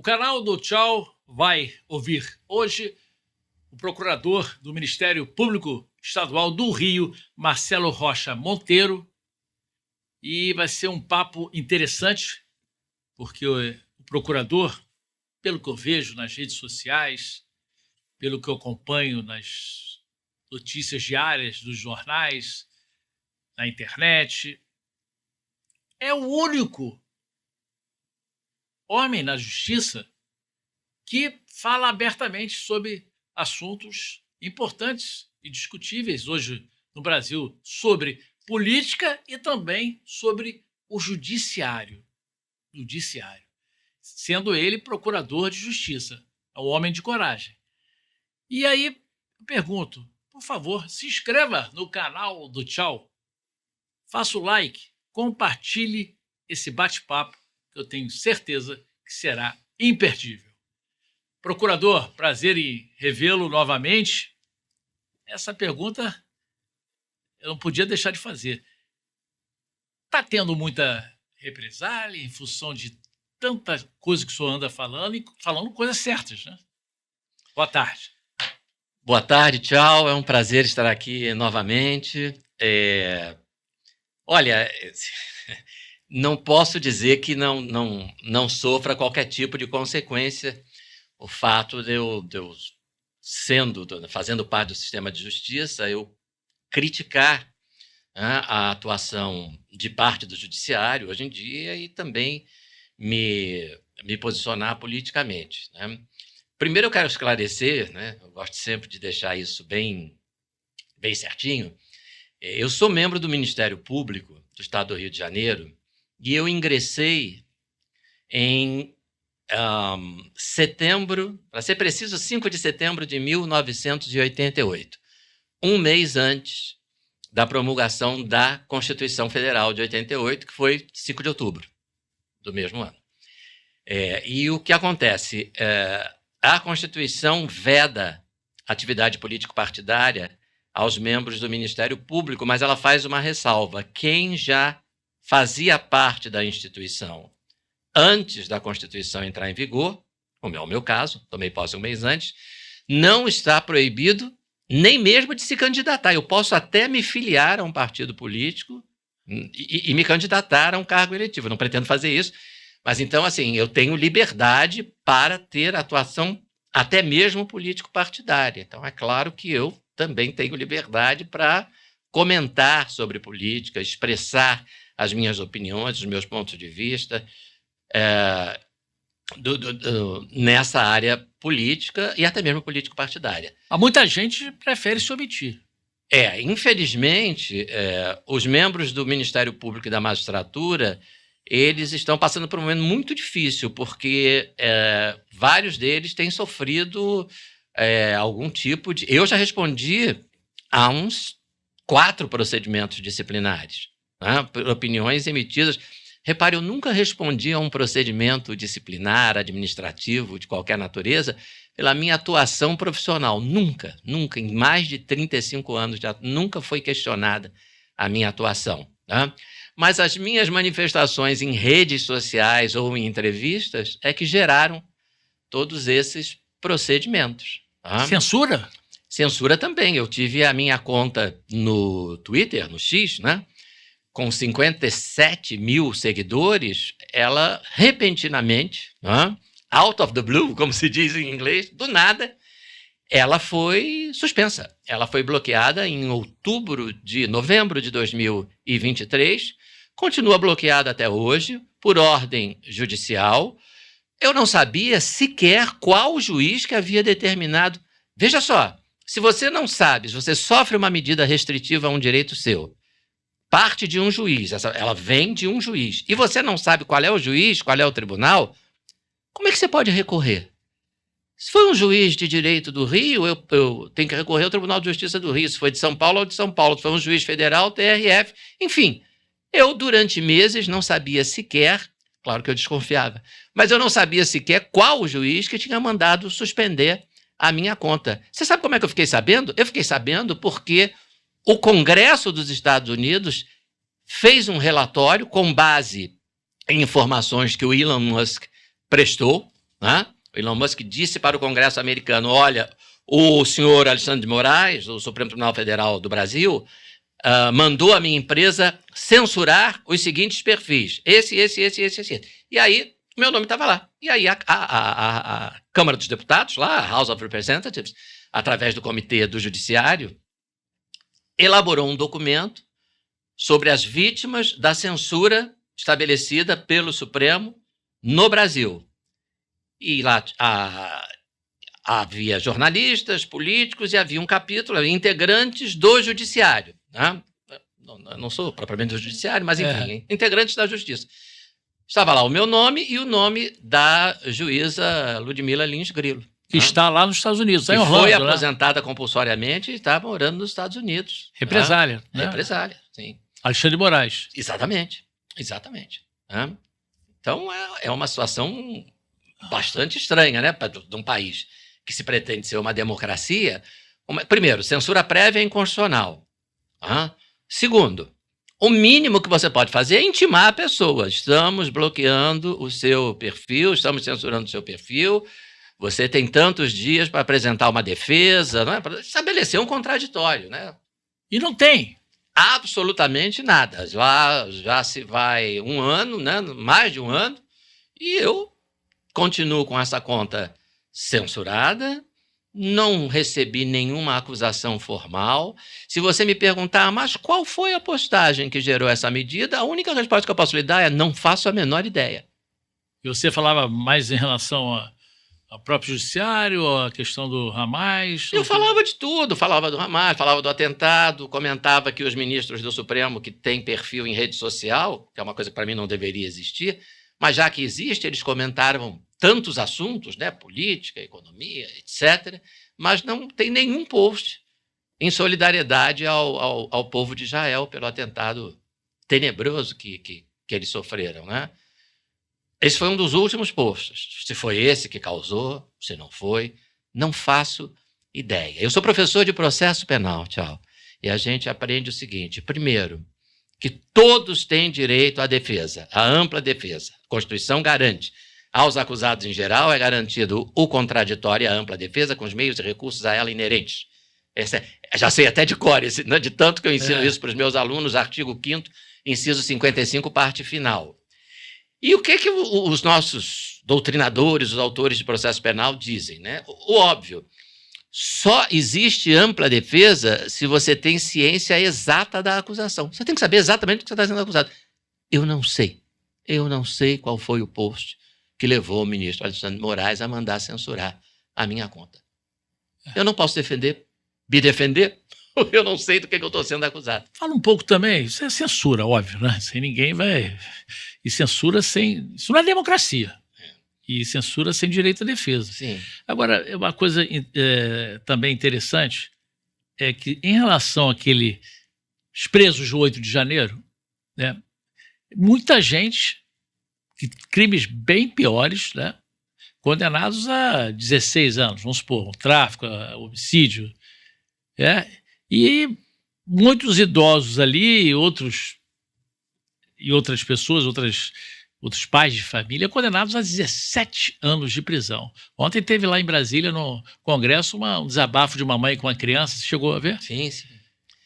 O canal do Tchau vai ouvir hoje o procurador do Ministério Público Estadual do Rio, Marcelo Rocha Monteiro, e vai ser um papo interessante, porque o procurador, pelo que eu vejo nas redes sociais, pelo que eu acompanho nas notícias diárias dos jornais, na internet, é o único homem na justiça que fala abertamente sobre assuntos importantes e discutíveis hoje no Brasil, sobre política e também sobre o judiciário, sendo ele procurador de justiça, é um homem de coragem. E aí eu pergunto, por favor, se inscreva no canal do Tchau, faça o like, compartilhe esse bate-papo, que eu tenho certeza que será imperdível. Procurador, prazer em revê-lo novamente. Essa pergunta eu não podia deixar de fazer. Está tendo muita represália em função de tanta coisa que o senhor anda falando e falando coisas certas, né? Boa tarde. Boa tarde, tchau. É um prazer estar aqui novamente. Olha, não posso dizer que não sofra qualquer tipo de consequência o fato de eu fazendo parte do sistema de justiça, eu criticar, né, a atuação de parte do judiciário hoje em dia e também me posicionar politicamente, né? Primeiro eu quero esclarecer, né, eu gosto sempre de deixar isso bem certinho. Eu sou membro do Ministério Público do Estado do Rio de Janeiro e eu ingressei em setembro, para ser preciso, 5 de setembro de 1988, um mês antes da promulgação da Constituição Federal de 88, que foi 5 de outubro do mesmo ano. E o que acontece? A Constituição veda atividade político-partidária aos membros do Ministério Público, mas ela faz uma ressalva. Quem já fazia parte da instituição antes da Constituição entrar em vigor, como é o meu caso, tomei posse um mês antes, não está proibido nem mesmo de se candidatar. Eu posso até me filiar a um partido político e me candidatar a um cargo eletivo. Eu não pretendo fazer isso, mas então, assim, eu tenho liberdade para ter atuação até mesmo político-partidária. Então, é claro que eu também tenho liberdade para comentar sobre política, expressar as minhas opiniões, os meus pontos de vista, nessa área política e até mesmo político-partidária. Há muita gente que prefere se omitir. Infelizmente, os membros do Ministério Público e da Magistratura, eles estão passando por um momento muito difícil, porque vários deles têm sofrido algum tipo de... Eu já respondi a uns 4 procedimentos disciplinares, né, por opiniões emitidas. Repare, eu nunca respondi a um procedimento disciplinar, administrativo, de qualquer natureza, pela minha atuação profissional. Nunca, em mais de 35 anos, nunca foi questionada a minha atuação, né? Mas as minhas manifestações em redes sociais ou em entrevistas é que geraram todos esses procedimentos. Tá? Censura? Censura também. Eu tive a minha conta no Twitter, no X, né? Com 57 mil seguidores, ela repentinamente, né, out of the blue, como se diz em inglês, do nada, ela foi suspensa. Ela foi bloqueada em novembro de 2023, continua bloqueada até hoje, por ordem judicial. Eu não sabia sequer qual juiz que havia determinado. Veja só, se você não sabe, se você sofre uma medida restritiva a um direito seu, parte de um juiz, ela vem de um juiz, e você não sabe qual é o juiz, qual é o tribunal, como é que você pode recorrer? Se foi um juiz de direito do Rio, eu tenho que recorrer ao Tribunal de Justiça do Rio. Se foi de São Paulo, ou de São Paulo. Se foi um juiz federal, TRF. Enfim, eu durante meses não sabia sequer, claro que eu desconfiava, mas eu não sabia sequer qual o juiz que tinha mandado suspender a minha conta. Você sabe como é que eu fiquei sabendo? Eu fiquei sabendo porque o Congresso dos Estados Unidos fez um relatório com base em informações que o Elon Musk prestou, né? O Elon Musk disse para o Congresso americano, olha, o senhor Alexandre de Moraes, do Supremo Tribunal Federal do Brasil, mandou a minha empresa censurar os seguintes perfis, esse. E aí, meu nome estava lá. E aí, a Câmara dos Deputados, lá, a House of Representatives, através do Comitê do Judiciário, elaborou um documento sobre as vítimas da censura estabelecida pelo Supremo no Brasil. E lá havia jornalistas, políticos e havia um capítulo, integrantes do Judiciário. Né? Não sou propriamente do Judiciário, mas enfim, integrantes da Justiça. Estava lá o meu nome e o nome da juíza Ludmila Lins Grilo. Que está lá nos Estados Unidos, está em Orlando, foi aposentada compulsoriamente e está morando nos Estados Unidos. Represália. Né? Represália, sim. Alexandre de Moraes. Exatamente. Né? Então, é uma situação bastante estranha, né, de um país que se pretende ser uma democracia. Primeiro, censura prévia é inconstitucional. Segundo, o mínimo que você pode fazer é intimar a pessoa. Estamos bloqueando o seu perfil, estamos censurando o seu perfil, você tem tantos dias para apresentar uma defesa, não é? Para estabelecer um contraditório. Né? E não tem. Absolutamente nada. Lá já se vai um ano, né? Mais de um ano, e eu continuo com essa conta censurada, não recebi nenhuma acusação formal. Se você me perguntar, mas qual foi a postagem que gerou essa medida, a única resposta que eu posso lhe dar é não faço a menor ideia. E você falava mais em relação ao próprio judiciário, a questão do Hamas? Eu falava de tudo, falava do Hamas, falava do atentado, comentava que os ministros do Supremo que têm perfil em rede social, que é uma coisa que para mim não deveria existir, mas já que existe, eles comentaram tantos assuntos, né, política, economia, etc., mas não tem nenhum post em solidariedade ao povo de Israel pelo atentado tenebroso que eles sofreram, né? Esse foi um dos últimos posts. Se foi esse que causou, se não foi, não faço ideia. Eu sou professor de processo penal, e a gente aprende o seguinte: primeiro, que todos têm direito à defesa, à ampla defesa. A Constituição garante. Aos acusados em geral é garantido o contraditório e a ampla defesa com os meios e recursos a ela inerentes. Já sei até de cor, de tanto que eu ensino isso para os meus alunos, artigo 5º, inciso 55, parte final. E o que os nossos doutrinadores, os autores de processo penal dizem? Né? O óbvio, só existe ampla defesa se você tem ciência exata da acusação. Você tem que saber exatamente o que você está sendo acusado. Eu não sei qual foi o post que levou o ministro Alexandre de Moraes a mandar censurar a minha conta. Eu não posso me defender, porque eu não sei do que eu estou sendo acusado. Fala um pouco também, isso é censura, óbvio, né? Sem ninguém vai... E censura sem... Isso não é democracia. E censura sem direito à defesa. Sim. Agora, uma coisa também interessante é que, em relação àqueles presos do 8 de janeiro, né, muita gente, crimes bem piores, né, condenados a 16 anos, vamos supor, um tráfico, homicídio, e muitos idosos ali e outras pessoas, outros pais de família condenados a 17 anos de prisão. Ontem teve lá em Brasília, no Congresso, um desabafo de uma mãe com uma criança. Você chegou a ver? Sim.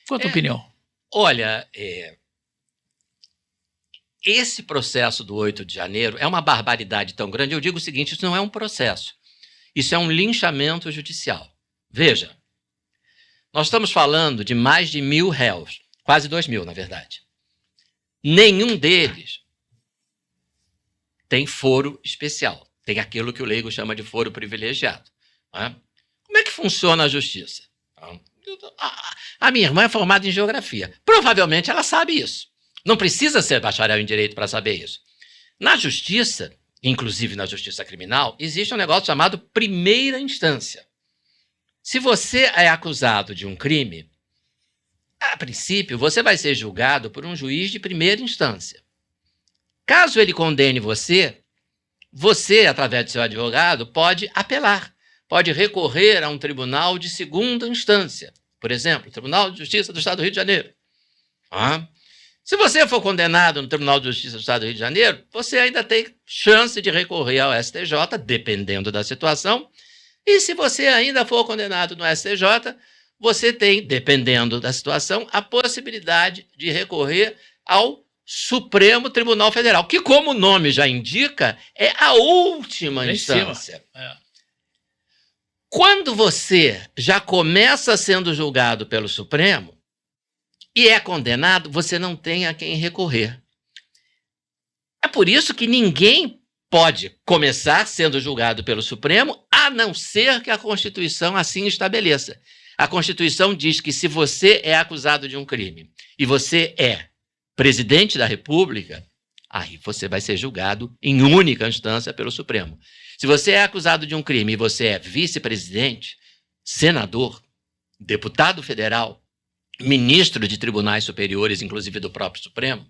Qual a tua opinião? Olha, esse processo do 8 de janeiro é uma barbaridade tão grande. Eu digo o seguinte, isso não é um processo. Isso é um linchamento judicial. Veja, nós estamos falando de mais de 1.000 réus, quase 2.000, na verdade. Nenhum deles tem foro especial. Tem aquilo que o leigo chama de foro privilegiado. Né? Como é que funciona a justiça? A minha irmã é formada em geografia. Provavelmente ela sabe isso. Não precisa ser bacharel em direito para saber isso. Na justiça, inclusive na justiça criminal, existe um negócio chamado primeira instância. Se você é acusado de um crime, a princípio, você vai ser julgado por um juiz de primeira instância. Caso ele condene você, através do seu advogado, pode apelar, pode recorrer a um tribunal de segunda instância. Por exemplo, o Tribunal de Justiça do Estado do Rio de Janeiro. Se você for condenado no Tribunal de Justiça do Estado do Rio de Janeiro, você ainda tem chance de recorrer ao STJ, dependendo da situação. E se você ainda for condenado no STJ, você tem, dependendo da situação, a possibilidade de recorrer ao Supremo Tribunal Federal, que, como o nome já indica, é a última instância. Quando você já começa sendo julgado pelo Supremo e é condenado, você não tem a quem recorrer. É por isso que ninguém pode começar sendo julgado pelo Supremo, a não ser que a Constituição assim estabeleça. A Constituição diz que se você é acusado de um crime e você é presidente da República, aí você vai ser julgado em única instância pelo Supremo. Se você é acusado de um crime e você é vice-presidente, senador, deputado federal, ministro de tribunais superiores, inclusive do próprio Supremo,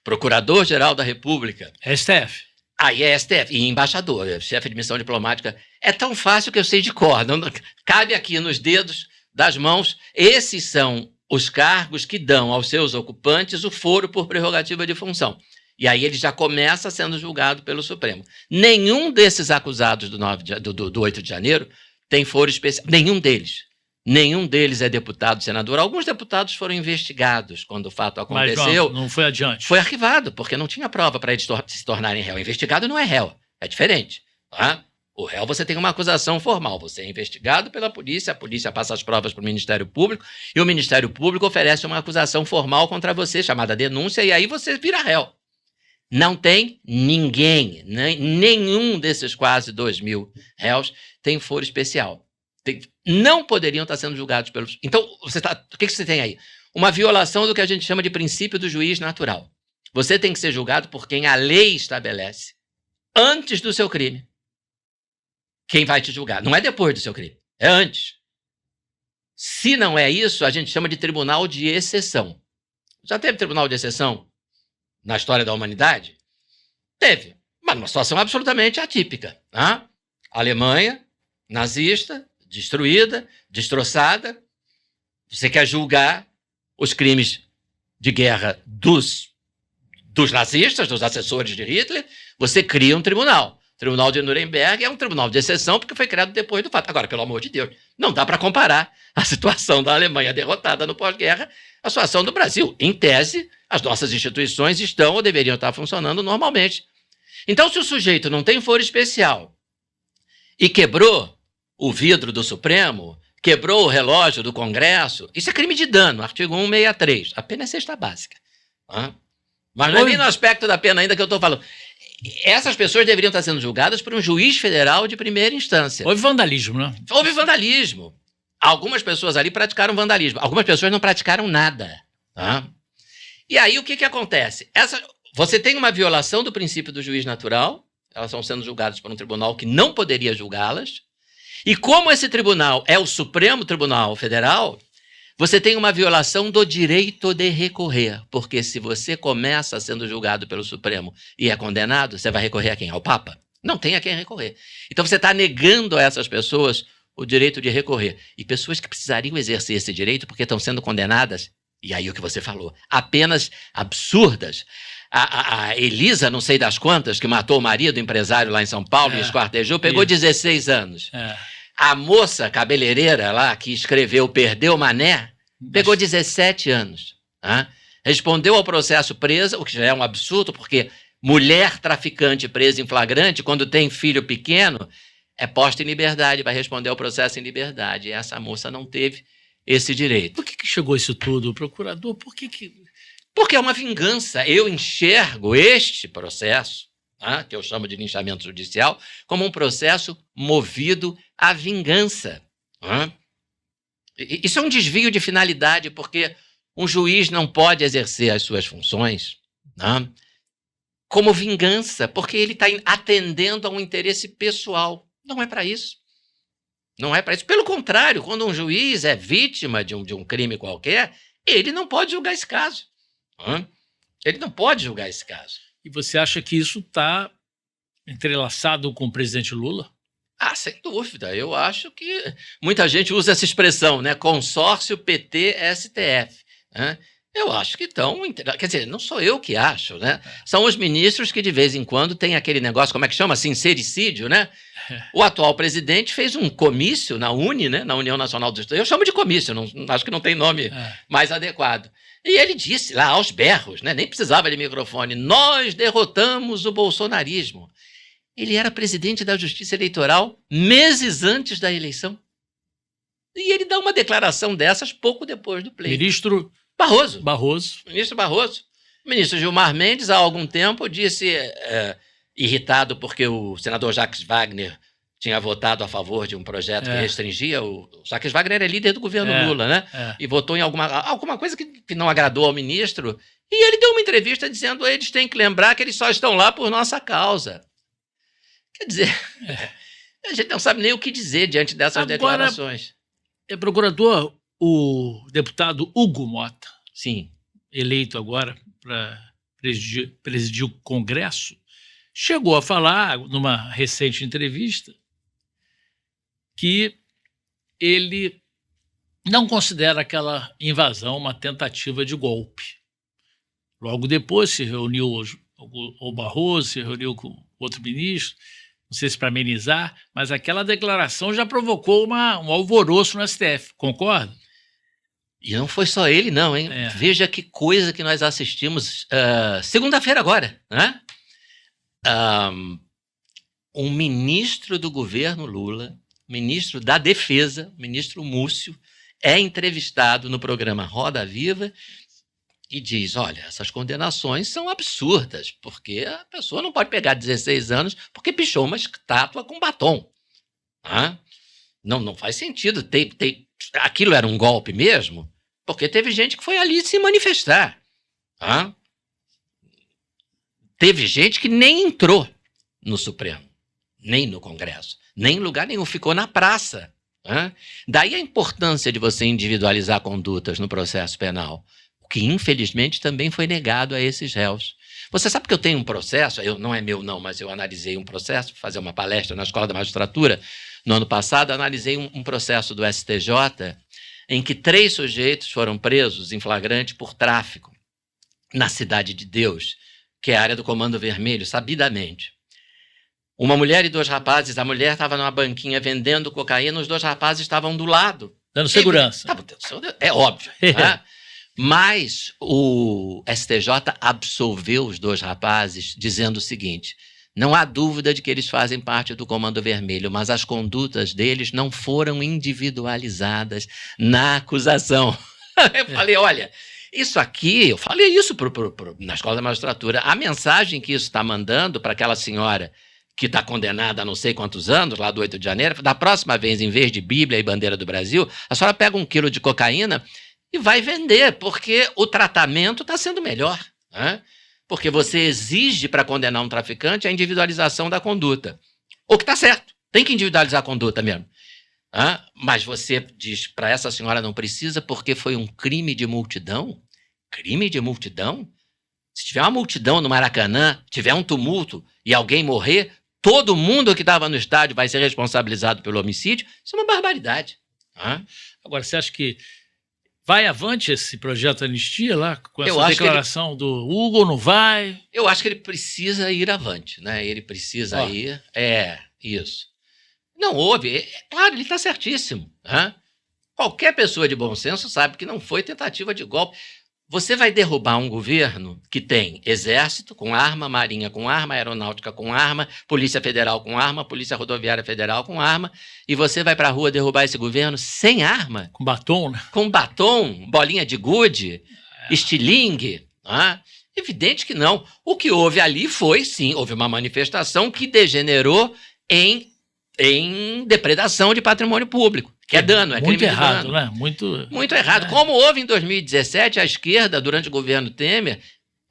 procurador-geral da República... STF. Aí é STF, e embaixador, chefe de missão diplomática. É tão fácil que eu sei de cor, não, cabe aqui nos dedos das mãos. Esses são os cargos que dão aos seus ocupantes o foro por prerrogativa de função. E aí ele já começa sendo julgado pelo Supremo. Nenhum desses acusados do 8 de janeiro tem foro especial. Nenhum deles. Nenhum deles é deputado, senador. Alguns deputados foram investigados quando o fato aconteceu. Mas não foi adiante. Foi arquivado, porque não tinha prova para eles se tornarem réu. Investigado não é réu, é diferente. Tá? O réu, você tem uma acusação formal. Você é investigado pela polícia, a polícia passa as provas para o Ministério Público e o Ministério Público oferece uma acusação formal contra você, chamada denúncia, e aí você vira réu. Não tem ninguém, nenhum desses quase 2.000 réus tem foro especial. Não poderiam estar sendo julgados pelos... Então, o que você tem aí? Uma violação do que a gente chama de princípio do juiz natural. Você tem que ser julgado por quem a lei estabelece antes do seu crime. Quem vai te julgar? Não é depois do seu crime, é antes. Se não é isso, a gente chama de tribunal de exceção. Já teve tribunal de exceção na história da humanidade? Teve, mas numa situação absolutamente atípica. Tá? Alemanha, nazista, destruída, destroçada. Você quer julgar os crimes de guerra dos nazistas, dos assessores de Hitler, você cria um tribunal. O Tribunal de Nuremberg é um tribunal de exceção porque foi criado depois do fato. Agora, pelo amor de Deus, não dá para comparar a situação da Alemanha derrotada no pós-guerra à situação do Brasil. Em tese, as nossas instituições estão ou deveriam estar funcionando normalmente. Então, se o sujeito não tem foro especial e quebrou o vidro do Supremo, quebrou o relógio do Congresso, isso é crime de dano, artigo 163, a pena é cesta básica. Mas não é nem no aspecto da pena ainda que eu estou falando. Essas pessoas deveriam estar sendo julgadas por um juiz federal de primeira instância. Houve vandalismo, né? Houve vandalismo. Algumas pessoas ali praticaram vandalismo, algumas pessoas não praticaram nada. Tá? E aí o que acontece? Você tem uma violação do princípio do juiz natural, elas estão sendo julgadas por um tribunal que não poderia julgá-las, e como esse tribunal é o Supremo Tribunal Federal, você tem uma violação do direito de recorrer, porque se você começa sendo julgado pelo Supremo e é condenado, você vai recorrer a quem? Ao Papa? Não tem a quem recorrer. Então você está negando a essas pessoas o direito de recorrer. E pessoas que precisariam exercer esse direito porque estão sendo condenadas, e aí o que você falou, apenas absurdas. A Elisa, não sei das quantas, que matou o marido, empresário lá em São Paulo, e esquartejou, pegou 16 anos. A moça cabeleireira lá, que escreveu Perdeu Mané, pegou 17 anos. Respondeu ao processo presa, o que já é um absurdo, porque mulher traficante presa em flagrante, quando tem filho pequeno, é posta em liberdade, vai responder ao processo em liberdade. E essa moça não teve esse direito. Por que chegou isso tudo, procurador? Porque é uma vingança. Eu enxergo este processo, que eu chamo de linchamento judicial, como um processo movido à vingança. Isso é um desvio de finalidade, porque um juiz não pode exercer as suas funções como vingança, porque ele está atendendo a um interesse pessoal. Não é para isso. Não é para isso. Pelo contrário, quando um juiz é vítima de um crime qualquer, ele não pode julgar esse caso. Ele não pode julgar esse caso. E você acha que isso está entrelaçado com o presidente Lula? Sem dúvida. Eu acho que muita gente usa essa expressão, né? Consórcio PT-STF. Eu acho que estão. Quer dizer, não sou eu que acho, né? São os ministros que de vez em quando tem aquele negócio, como é que chama? Sincericídio, né? O atual presidente fez um comício na UNE, né? Na União Nacional dos Estudantes. Eu chamo de comício, acho que não tem nome mais adequado. E ele disse lá aos berros, né? Nem precisava de microfone: nós derrotamos o bolsonarismo. Ele era presidente da Justiça Eleitoral meses antes da eleição. E ele dá uma declaração dessas pouco depois do pleito. Ministro Barroso. Ministro Barroso. O ministro Gilmar Mendes, há algum tempo, disse, irritado porque o senador Jacques Wagner tinha votado a favor de um projeto que restringia. O Jacques Wagner é líder do governo Lula, né? E votou em alguma coisa que não agradou ao ministro. E ele deu uma entrevista dizendo: eles têm que lembrar que eles só estão lá por nossa causa. Quer dizer, a gente não sabe nem o que dizer diante dessas declarações. Procurador, o deputado Hugo Mota, sim, eleito agora para presidir o Congresso, chegou a falar, numa recente entrevista, que ele não considera aquela invasão uma tentativa de golpe. Logo depois se reuniu o Barroso, se reuniu com outro ministro, não sei se para amenizar, mas aquela declaração já provocou um alvoroço no STF, concorda? E não foi só ele, não, hein? Veja que coisa que nós assistimos segunda-feira agora, né? Um ministro do governo Lula, ministro da Defesa, ministro Múcio, é entrevistado no programa Roda Viva e diz: olha, essas condenações são absurdas, porque a pessoa não pode pegar 16 anos porque pichou uma estátua com batom. Não faz sentido. Aquilo era um golpe mesmo, porque teve gente que foi ali se manifestar. Teve gente que nem entrou no Supremo, nem no Congresso, nem em lugar nenhum, ficou na praça. Daí a importância de você individualizar condutas no processo penal, que infelizmente também foi negado a esses réus. Você sabe que eu tenho um processo, não é meu não, mas eu analisei um processo, para fazer uma palestra na Escola da Magistratura, no ano passado, analisei um processo do STJ, em que 3 sujeitos foram presos em flagrante por tráfico, na Cidade de Deus, que é a área do Comando Vermelho, sabidamente. Uma mulher e 2 rapazes, a mulher estava numa banquinha vendendo cocaína, os 2 rapazes estavam do lado. Dando segurança. É óbvio, né? Mas o STJ absolveu os 2 rapazes, dizendo o seguinte: não há dúvida de que eles fazem parte do Comando Vermelho, mas as condutas deles não foram individualizadas na acusação. Eu falei: olha, isso aqui, eu falei isso na Escola da Magistratura, a mensagem que isso está mandando para aquela senhora que está condenada há não sei quantos anos, lá do 8 de janeiro, da próxima vez, em vez de Bíblia e bandeira do Brasil, a senhora pega 1 quilo de cocaína e vai vender, porque o tratamento está sendo melhor. Porque você exige para condenar um traficante a individualização da conduta. O que está certo, tem que individualizar a conduta mesmo. Mas você diz para essa senhora não precisa porque foi um crime de multidão? Crime de multidão? Se tiver uma multidão no Maracanã, tiver um tumulto e alguém morrer, todo mundo que estava no estádio vai ser responsabilizado pelo homicídio? Isso é uma barbaridade. Agora, você acha que vai avante esse projeto de anistia lá, com essa declaração do Hugo, ou não vai? Eu acho que ele precisa ir avante, né? Ele precisa ir. Isso. Não houve. Claro, ele está certíssimo. Qualquer pessoa de bom senso sabe que não foi tentativa de golpe. Você vai derrubar um governo que tem exército com arma, marinha com arma, aeronáutica com arma, polícia federal com arma, polícia rodoviária federal com arma, e você vai para a rua derrubar esse governo sem arma? Com batom, né? Com batom, bolinha de gude, estilingue. Evidente que não. O que houve ali foi, sim, houve uma manifestação que degenerou em depredação de patrimônio público. Que é dano, é crime de dano. Muito errado, né? Muito errado. Como houve em 2017, a esquerda, durante o governo Temer,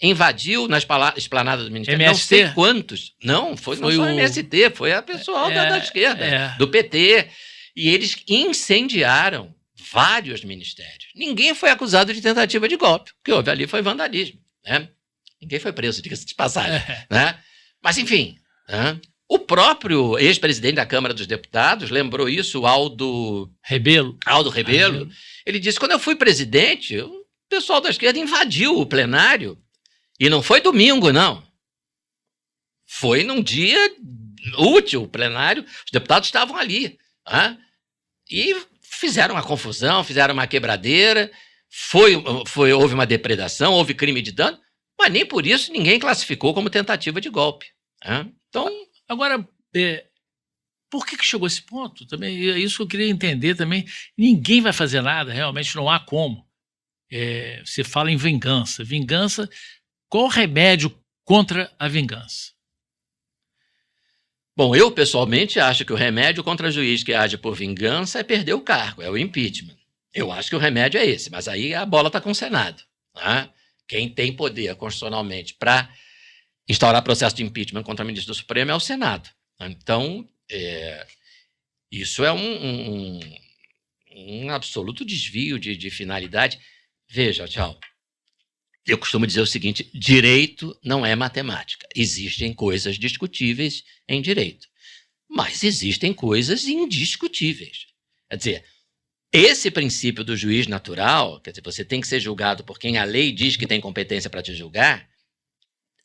invadiu na esplanada do Ministério. MST? Não sei quantos. Não foi só o MST, foi a pessoal da esquerda, do PT. E eles incendiaram vários ministérios. Ninguém foi acusado de tentativa de golpe. O que houve ali foi vandalismo. Né? Ninguém foi preso, diga-se de passagem. Né? Mas, enfim... O próprio ex-presidente da Câmara dos Deputados lembrou isso, Aldo Rebelo. Ele disse: quando eu fui presidente, eu pessoal da esquerda invadiu o plenário. E não foi domingo, não. Foi num dia útil, plenário. Os deputados estavam ali. E fizeram uma confusão, fizeram uma quebradeira. Houve uma depredação, houve crime de dano. Mas nem por isso ninguém classificou como tentativa de golpe. Então, agora, por que chegou esse ponto? Também é isso que eu queria entender também. Ninguém vai fazer nada, realmente não há como. Você fala em vingança. Vingança, qual o remédio contra a vingança? Bom, eu pessoalmente acho que o remédio contra juiz que age por vingança é perder o cargo, é o impeachment. Eu acho que o remédio é esse, mas aí a bola está com o Senado. Quem tem poder constitucionalmente para instaurar processo de impeachment contra o ministro do Supremo é o Senado. Então, isso é um absoluto desvio de finalidade. Veja, tchau. Eu costumo dizer o seguinte: direito não é matemática. Existem coisas discutíveis em direito, mas existem coisas indiscutíveis. Quer dizer, esse princípio do juiz natural, quer dizer, você tem que ser julgado por quem a lei diz que tem competência para te julgar,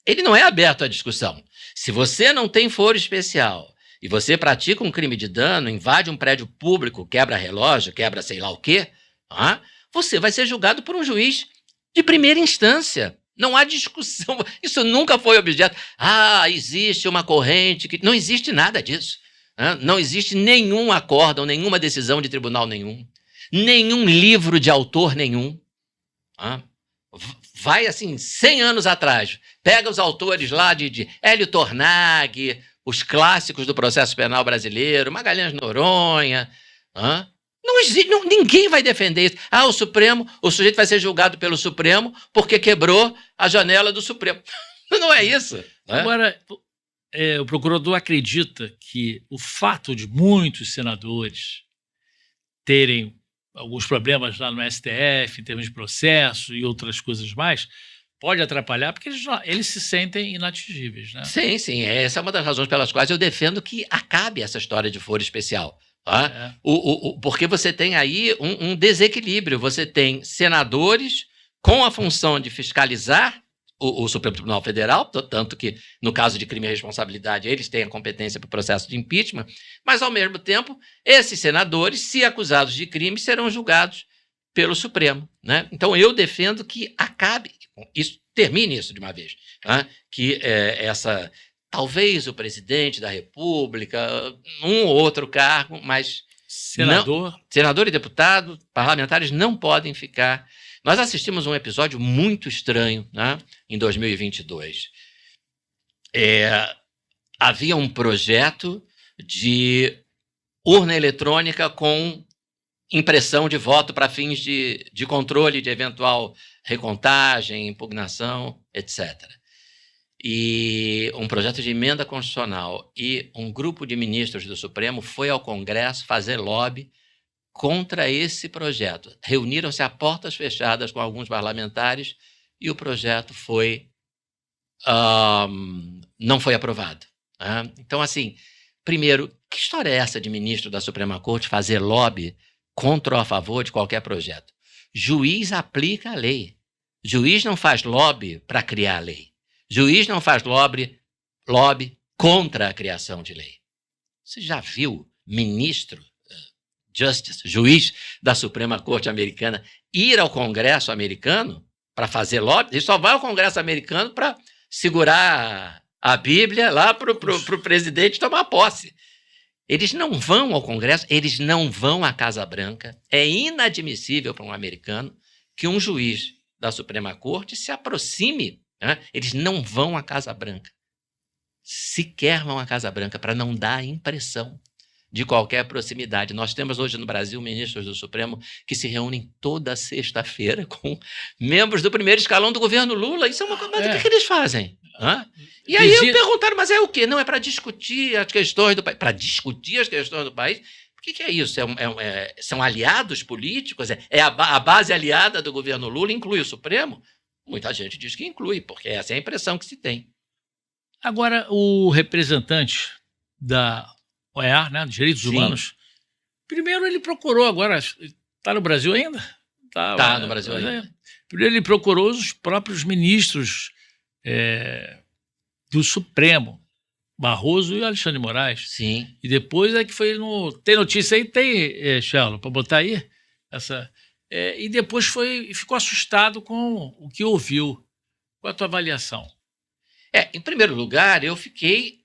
ele não é aberto à discussão. Se você não tem foro especial e você pratica um crime de dano, invade um prédio público, quebra relógio, quebra sei lá o quê, você vai ser julgado por um juiz de primeira instância. Não há discussão. Isso nunca foi objeto. Existe uma corrente que... Não existe nada disso. Não existe nenhum acórdão, nenhuma decisão de tribunal nenhum, nenhum livro de autor nenhum. Vai assim, 100 anos atrás, pega os autores lá de Hélio Tornag, os clássicos do processo penal brasileiro, Magalhães Noronha. Não existe, ninguém vai defender isso. O sujeito vai ser julgado pelo Supremo porque quebrou a janela do Supremo. Não é isso. Agora, o procurador acredita que o fato de muitos senadores terem alguns problemas lá no STF, em termos de processo e outras coisas mais, pode atrapalhar, porque eles se sentem inatingíveis, né? Sim. Essa é uma das razões pelas quais eu defendo que acabe essa história de foro especial. Porque você tem aí um desequilíbrio. Você tem senadores com a função de fiscalizar o Supremo Tribunal Federal, tanto que, no caso de crime e responsabilidade, eles têm a competência para o processo de impeachment, mas, ao mesmo tempo, esses senadores, se acusados de crime, serão julgados pelo Supremo, né? Então, eu defendo que acabe, termine isso de uma vez, que talvez o presidente da República, um ou outro cargo, mas senador e deputado, parlamentares não podem ficar. Nós assistimos um episódio muito estranho, em 2022. Havia um projeto de urna eletrônica com impressão de voto para fins de controle de eventual recontagem, impugnação, etc. E um projeto de emenda constitucional e um grupo de ministros do Supremo foi ao Congresso fazer lobby contra esse projeto. Reuniram-se a portas fechadas com alguns parlamentares e o projeto não foi aprovado. Então, assim, primeiro, que história é essa de ministro da Suprema Corte fazer lobby contra ou a favor de qualquer projeto? Juiz aplica a lei. Juiz não faz lobby para criar a lei. Juiz não faz lobby contra a criação de lei. Você já viu ministro, juiz da Suprema Corte americana ir ao Congresso americano para fazer lobby? Ele só vai ao Congresso americano para segurar a Bíblia lá para o presidente tomar posse. Eles não vão ao Congresso, eles não vão à Casa Branca. É inadmissível para um americano que um juiz da Suprema Corte se aproxime. Eles não vão à Casa Branca. Sequer vão à Casa Branca para não dar a impressão de qualquer proximidade. Nós temos hoje no Brasil ministros do Supremo que se reúnem toda sexta-feira com membros do primeiro escalão do governo Lula. Isso é uma coisa. Mas o que eles fazem? E aí eu perguntaram, mas é o quê? Não, é para discutir as questões do país. Para discutir as questões do país? O que é isso? São aliados políticos? A base aliada do governo Lula inclui o Supremo? Muita gente diz que inclui, porque essa é a impressão que se tem. Agora, o representante da OEA, né, dos Direitos Humanos, primeiro ele procurou agora, está no Brasil ainda? Está no Brasil ainda. Primeiro ele procurou os próprios ministros do Supremo, Barroso e Alexandre de Moraes. Sim. E depois é que foi no... Tem notícia aí? Tem, Sherlock, para botar aí? E depois ficou assustado com o que ouviu. Qual a tua avaliação? Em primeiro lugar, eu fiquei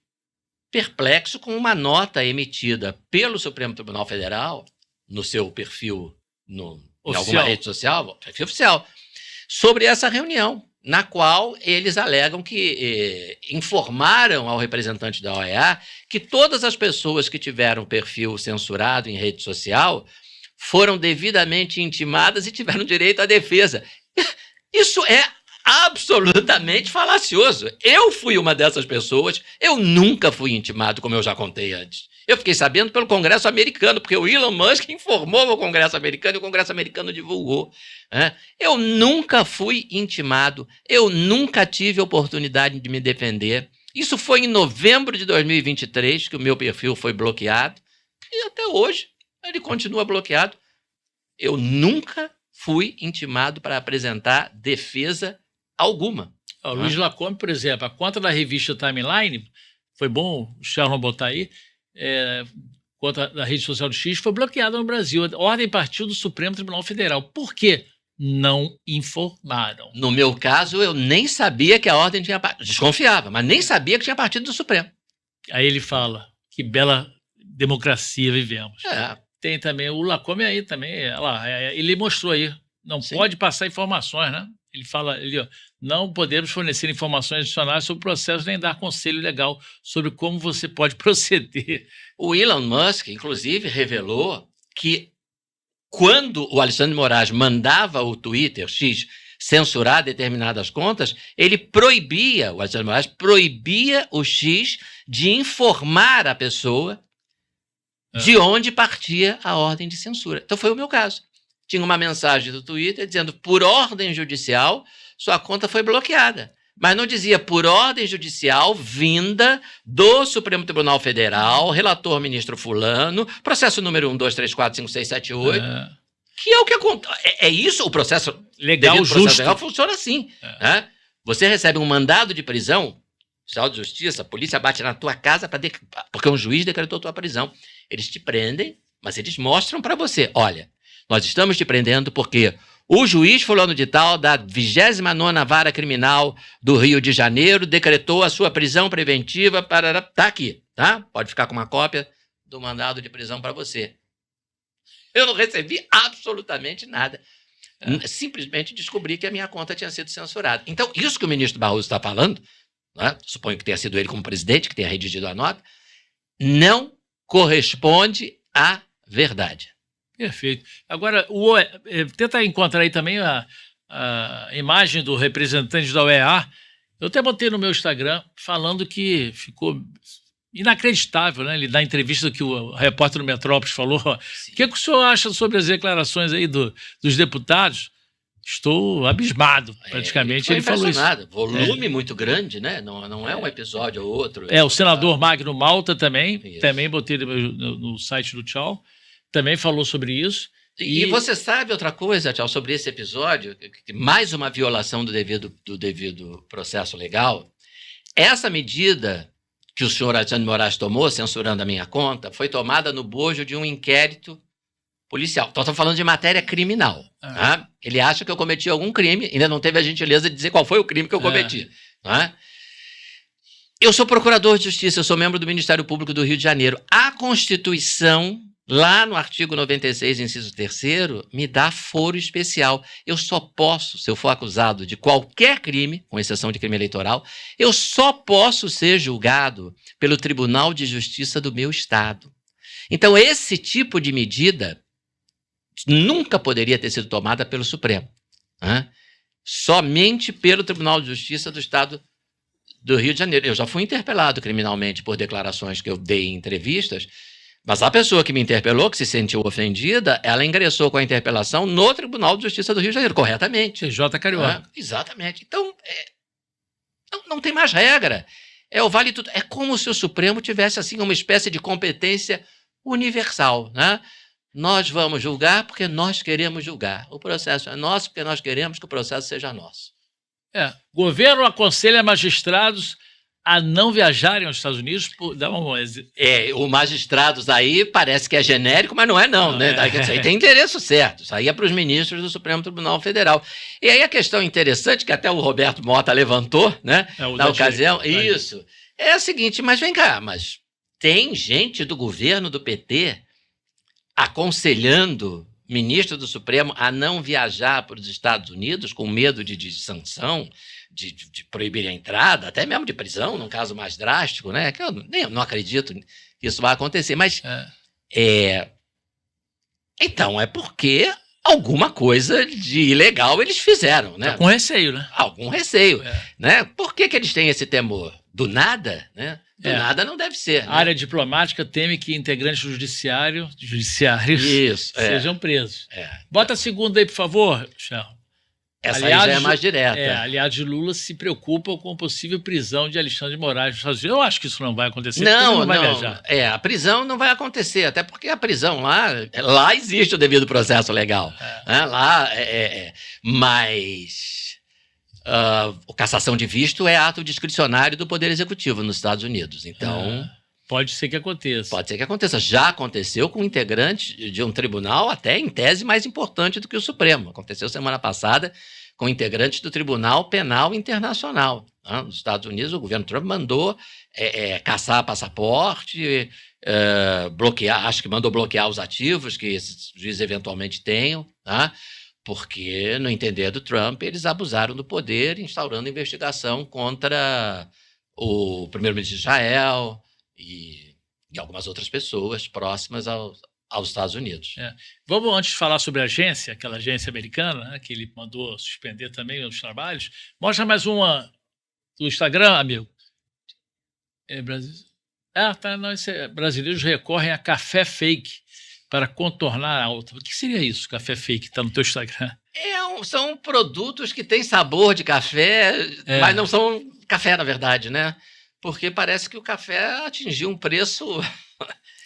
perplexo com uma nota emitida pelo Supremo Tribunal Federal, no seu perfil, em alguma rede social, perfil oficial, sobre essa reunião, na qual eles alegam que informaram ao representante da OEA que todas as pessoas que tiveram perfil censurado em rede social foram devidamente intimadas e tiveram direito à defesa. Isso é absolutamente falacioso. Eu fui uma dessas pessoas, eu nunca fui intimado, como eu já contei antes. Eu fiquei sabendo pelo Congresso americano, porque o Elon Musk informou ao Congresso americano e o Congresso americano divulgou. Eu nunca fui intimado, eu nunca tive oportunidade de me defender. Isso foi em novembro de 2023 que o meu perfil foi bloqueado e até hoje ele continua bloqueado. Eu nunca fui intimado para apresentar defesa alguma. O Luiz Lacombe, por exemplo, a conta da revista Timeline, foi bom o Sharon botar aí, conta da rede social do X, foi bloqueada no Brasil. A ordem partiu do Supremo Tribunal Federal. Por quê? Não informaram. No meu caso, eu nem sabia que a ordem tinha partido. Desconfiava, mas nem sabia que tinha partido do Supremo. Aí ele fala, que bela democracia vivemos. Tem também o Lacombe aí também, ele mostrou aí, não Sim. pode passar informações, né? Ele fala, não podemos fornecer informações adicionais sobre o processo nem dar conselho legal sobre como você pode proceder. O Elon Musk, inclusive, revelou que quando o Alexandre de Moraes mandava o Twitter X censurar determinadas contas, o Alexandre de Moraes proibia o X de informar a pessoa de onde partia a ordem de censura. Então foi o meu caso. Tinha uma mensagem do Twitter dizendo, por ordem judicial, sua conta foi bloqueada. Mas não dizia por ordem judicial vinda do Supremo Tribunal Federal, relator ministro fulano, processo número 1, 2, 3, 4, 5, 6, 7, 8, que é o que acontece. É isso, o processo legal, justo. Processo legal funciona assim. Né? Você recebe um mandado de prisão, oficial de justiça, a polícia bate na tua casa porque um juiz decretou tua prisão. Eles te prendem, mas eles mostram para você, olha, nós estamos te prendendo porque o juiz fulano de tal da 29ª Vara Criminal do Rio de Janeiro decretou a sua prisão preventiva para... Tá aqui, tá? Pode ficar com uma cópia do mandado de prisão para você. Eu não recebi absolutamente nada. Simplesmente descobri que a minha conta tinha sido censurada. Então, isso que o ministro Barroso está falando, né? Suponho que tenha sido ele como presidente que tenha redigido a nota, não corresponde à verdade. Perfeito. Agora, tenta encontrar aí também a imagem do representante da OEA. Eu até botei no meu Instagram falando que ficou inacreditável, né? Ele dá entrevista que o repórter do Metrópolis falou. O que o senhor acha sobre as declarações aí dos deputados? Estou abismado, praticamente. Ele falou isso. Volume muito grande, né? Não é um episódio ou outro. O senador Magno Malta também botei no site do Tchau, também falou sobre isso. E você sabe outra coisa, Tchau, sobre esse episódio? Mais uma violação do devido processo legal. Essa medida que o senhor Alexandre de Moraes tomou, censurando a minha conta, foi tomada no bojo de um inquérito policial. Então, estamos falando de matéria criminal. Tá? Ele acha que eu cometi algum crime, ainda não teve a gentileza de dizer qual foi o crime que eu cometi. Tá? Eu sou procurador de justiça, eu sou membro do Ministério Público do Rio de Janeiro. A Constituição, lá no artigo 96, inciso 3º, me dá foro especial. Eu só posso, se eu for acusado de qualquer crime, com exceção de crime eleitoral, eu só posso ser julgado pelo Tribunal de Justiça do meu Estado. Então, esse tipo de medida nunca poderia ter sido tomada pelo Supremo. Somente pelo Tribunal de Justiça do Estado do Rio de Janeiro. Eu já fui interpelado criminalmente por declarações que eu dei em entrevistas, mas a pessoa que me interpelou, que se sentiu ofendida, ela ingressou com a interpelação no Tribunal de Justiça do Rio de Janeiro, corretamente. TJ Carioca. Exatamente. Então, não tem mais regra. O vale tudo. É como se o Supremo tivesse assim uma espécie de competência universal, né? Nós vamos julgar porque nós queremos julgar. O processo é nosso porque nós queremos que o processo seja nosso. Governo aconselha magistrados a não viajarem aos Estados Unidos. Dá uma... O magistrados aí parece que é genérico, mas não é não, né? Isso aí tem endereço certo. Isso aí é para os ministros do Supremo Tribunal Federal. E aí a questão interessante, que até o Roberto Mota levantou, né? Na ocasião, isso, é a seguinte, mas vem cá, mas tem gente do governo do PT aconselhando ministro do Supremo a não viajar para os Estados Unidos com medo de sanção, de proibir a entrada, até mesmo de prisão, num caso mais drástico, né? Que eu não acredito que isso vai acontecer, mas então é porque alguma coisa de ilegal eles fizeram, né? Tá com receio, né? Algum receio, né? Por que eles têm esse temor? Do nada, né? Do nada não deve ser. A área diplomática teme que integrantes do judiciários sejam presos. Bota a segunda aí, por favor, Charles. Essa aliados, aí já é mais direta. Aliados de Lula se preocupam com a possível prisão de Alexandre de Moraes nos Estados Unidos. Eu acho que isso não vai acontecer, não vai viajar. A prisão não vai acontecer, até porque a prisão lá existe o devido processo legal. Né? Lá mas a cassação de visto é ato discricionário do Poder Executivo nos Estados Unidos. Então... Pode ser que aconteça. Pode ser que aconteça. Já aconteceu com integrantes de um tribunal, até em tese mais importante do que o Supremo. Aconteceu semana passada com integrantes do Tribunal Penal Internacional. Nos Estados Unidos, o governo Trump mandou caçar passaporte, bloquear, acho que mandou bloquear os ativos que esses juízes eventualmente tenham, porque, no entender do Trump, eles abusaram do poder, instaurando investigação contra o primeiro-ministro de Israel, e algumas outras pessoas próximas aos Estados Unidos. Vamos, antes de falar sobre a agência, aquela agência americana, que ele mandou suspender também os trabalhos, mostra mais uma do Instagram, amigo. Brasileiros recorrem a café fake para contornar a alta. O que seria isso, café fake, que está no teu Instagram? São produtos que têm sabor de café, mas não são café, na verdade, né? Porque parece que o café atingiu um preço...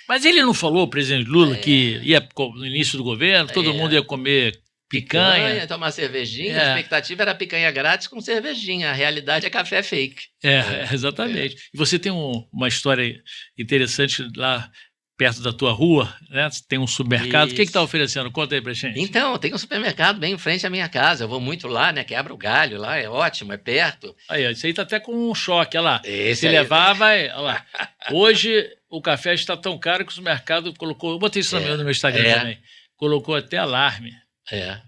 Mas ele não falou, o presidente Lula, que no início do governo, todo mundo ia comer picanha. Tomar cervejinha, a expectativa era picanha grátis com cervejinha, a realidade é café fake. Exatamente. E você tem uma história interessante lá perto da tua rua, né? Tem um supermercado. Isso. O que está oferecendo? Conta aí pra gente. Então, tem um supermercado bem em frente à minha casa. Eu vou muito lá, né? Quebra o galho lá, é ótimo, é perto. Aí, isso aí tá até com um choque, olha lá. Se levar, vai. Olha lá. Hoje o café está tão caro que o supermercado colocou. Eu botei isso no meu Instagram também. Colocou até alarme.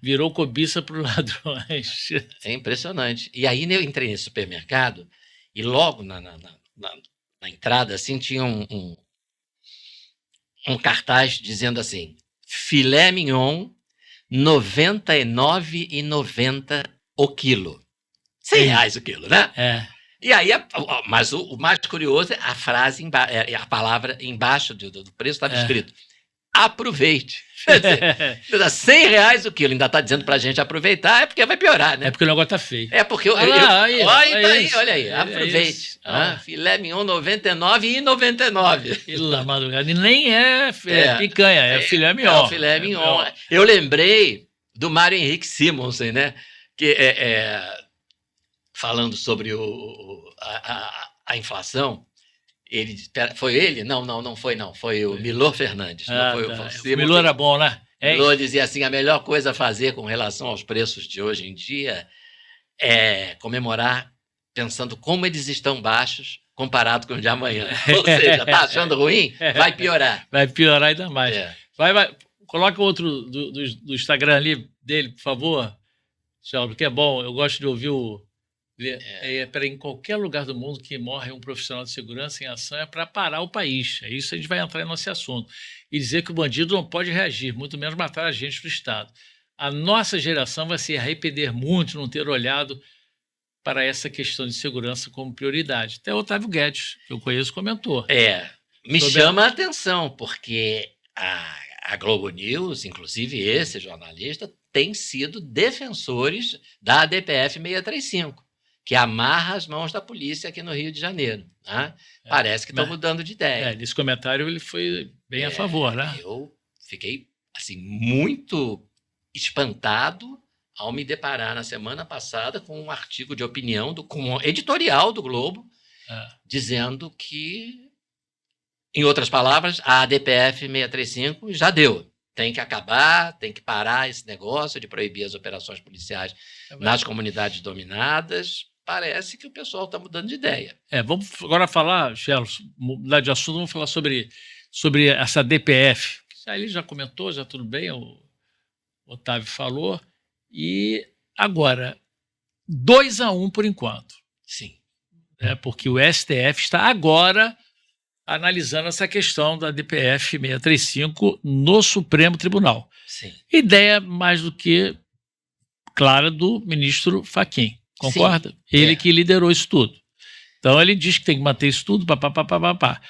Virou cobiça para os ladrões. É impressionante. E aí eu entrei nesse supermercado e logo na entrada assim tinha um cartaz dizendo assim: filé mignon, R$ 99,90 o quilo. R$100 o quilo, né? E aí, mas o mais curioso é a frase, a palavra embaixo do preço estava escrito: aproveite. Quer dizer, R$100 o quilo, ainda está dizendo para a gente aproveitar, é porque vai piorar, né? É porque o negócio está feio. É porque olha aí, aproveite. Filé mignon R$ 99,99. Pela madrugada. E nem picanha, é filé mignon. É o filé mignon. Eu lembrei do Mário Henrique Simonsen, né? Que falando sobre a inflação. Foi ele? Não foi. Foi o Milor Fernandes. O Milor era bom, né? Milor dizia assim: a melhor coisa a fazer com relação aos preços de hoje em dia é comemorar pensando como eles estão baixos comparado com o de amanhã. Ou seja, está achando ruim? Vai piorar. Vai piorar ainda mais. Vai. Coloca outro do Instagram ali dele, por favor, Charles, porque é bom. Eu gosto de ouvir em qualquer lugar do mundo que morre um profissional de segurança em ação é para parar o país. É isso, a gente vai entrar nesse assunto. E dizer que o bandido não pode reagir, muito menos matar agentes do Estado. A nossa geração vai se arrepender muito de não ter olhado para essa questão de segurança como prioridade. Até o Otávio Guedes, que eu conheço, comentou. Me chama a atenção, porque a Globo News, inclusive esse jornalista, tem sido defensores da ADPF 635. Que amarra as mãos da polícia aqui no Rio de Janeiro. Né? Parece que estão mudando de ideia. Nesse comentário ele foi bem a favor, né? Eu fiquei assim, muito espantado ao me deparar na semana passada com um artigo de opinião, com um editorial do Globo, dizendo que, em outras palavras, a ADPF 635 já deu. Tem que acabar, tem que parar esse negócio de proibir as operações policiais nas comunidades dominadas. Parece que o pessoal está mudando de ideia. Vamos agora falar, Chelos, mudar de assunto, vamos falar sobre essa DPF. Ele já comentou, já tudo bem, o Otávio falou. E agora, 2-1 por enquanto. Sim. Porque o STF está agora analisando essa questão da DPF 635 no Supremo Tribunal. Sim. Ideia mais do que clara do ministro Fachin. Concorda? Sim. Ele que liderou isso tudo. Então, ele diz que tem que manter isso tudo, papapá.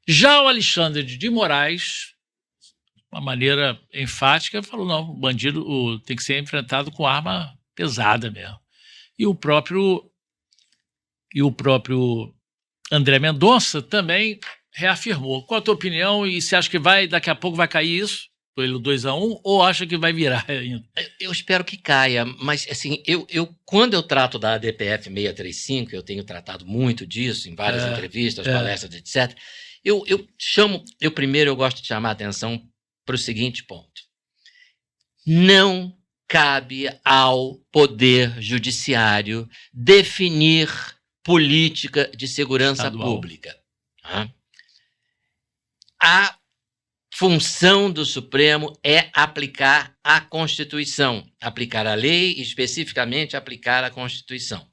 Já o Alexandre de Moraes, de uma maneira enfática, falou, não, o bandido tem que ser enfrentado com arma pesada mesmo. E o próprio André Mendonça também reafirmou. Qual a tua opinião? E você acha que daqui a pouco vai cair isso, pelo 2-1, ou acha que vai virar ainda? Eu espero que caia, mas assim, quando eu trato da ADPF 635, eu tenho tratado muito disso em várias entrevistas, palestras, etc. Primeiro eu gosto de chamar a atenção para o seguinte ponto. Não cabe ao Poder Judiciário definir política de segurança estadual. Pública. A função do Supremo é aplicar a Constituição, aplicar a lei e, especificamente, aplicar a Constituição.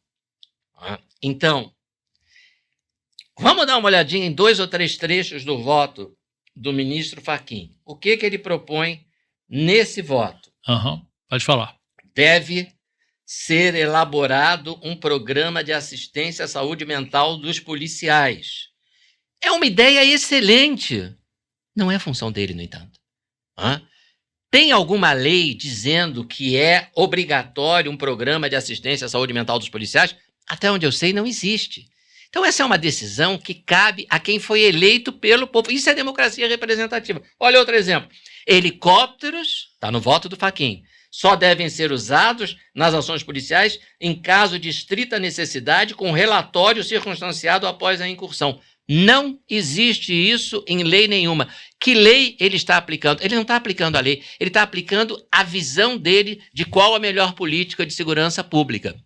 Então, vamos dar uma olhadinha em 2 ou 3 trechos do voto do ministro Fachin. O que ele propõe nesse voto? Pode falar. Deve ser elaborado um programa de assistência à saúde mental dos policiais. É uma ideia excelente. Não é função dele, no entanto. Tem alguma lei dizendo que é obrigatório um programa de assistência à saúde mental dos policiais? Até onde eu sei, não existe. Então, essa é uma decisão que cabe a quem foi eleito pelo povo. Isso é democracia representativa. Olha outro exemplo. Helicópteros, está no voto do Fachin, só devem ser usados nas ações policiais em caso de estrita necessidade, com relatório circunstanciado após a incursão. Não existe isso em lei nenhuma. Que lei ele está aplicando? Ele não está aplicando a lei, ele está aplicando a visão dele de qual a melhor política de segurança pública.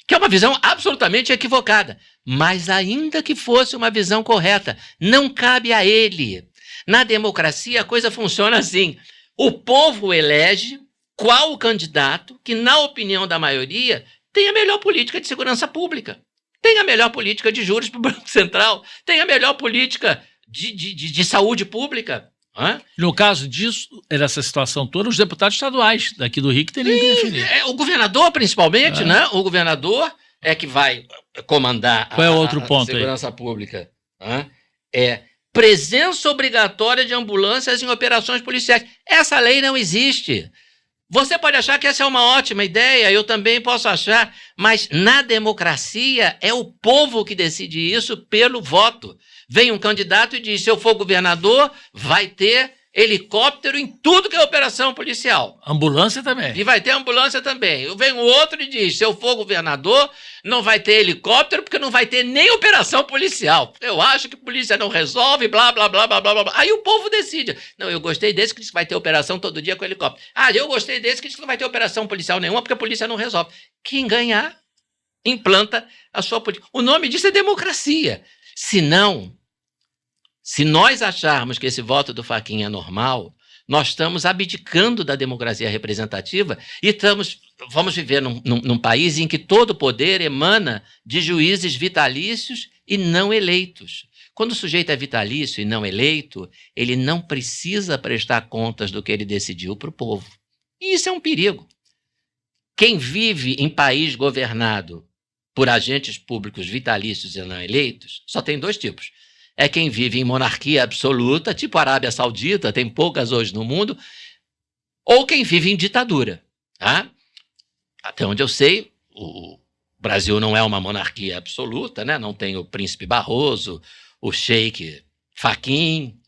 Que é uma visão absolutamente equivocada. Mas ainda que fosse uma visão correta, não cabe a ele. Na democracia, a coisa funciona assim. O povo elege qual o candidato que, na opinião da maioria, tem a melhor política de segurança pública, tem a melhor política de juros para o Banco Central, tem a melhor política de saúde pública. No caso disso, dessa situação toda, os deputados estaduais daqui do Rio que teriam que definir. O governador, principalmente, né? O governador é que vai comandar Qual é o outro ponto segurança pública. Presença obrigatória de ambulâncias em operações policiais. Essa lei não existe. Você pode achar que essa é uma ótima ideia, eu também posso achar, mas na democracia é o povo que decide isso pelo voto. Vem um candidato e diz, se eu for governador, vai ter helicóptero em tudo que é operação policial. Ambulância também. E vai ter ambulância também. Vem o outro e diz, se eu for governador, não vai ter helicóptero porque não vai ter nem operação policial. Eu acho que a polícia não resolve, blá, blá, blá, blá, blá, blá. Aí o povo decide. Não, eu gostei desse que diz que vai ter operação todo dia com helicóptero. Eu gostei desse que diz que não vai ter operação policial nenhuma porque a polícia não resolve. Quem ganhar, implanta a sua política. O nome disso é democracia. Se nós acharmos que esse voto do Fachin é normal, nós estamos abdicando da democracia representativa e vamos viver num país em que todo o poder emana de juízes vitalícios e não eleitos. Quando o sujeito é vitalício e não eleito, ele não precisa prestar contas do que ele decidiu para o povo. E isso é um perigo. Quem vive em país governado por agentes públicos vitalícios e não eleitos, só tem 2 tipos. É quem vive em monarquia absoluta, tipo a Arábia Saudita, tem poucas hoje no mundo, ou quem vive em ditadura. Até onde eu sei, o Brasil não é uma monarquia absoluta, né? Não tem o príncipe Barroso, o sheik Fachin,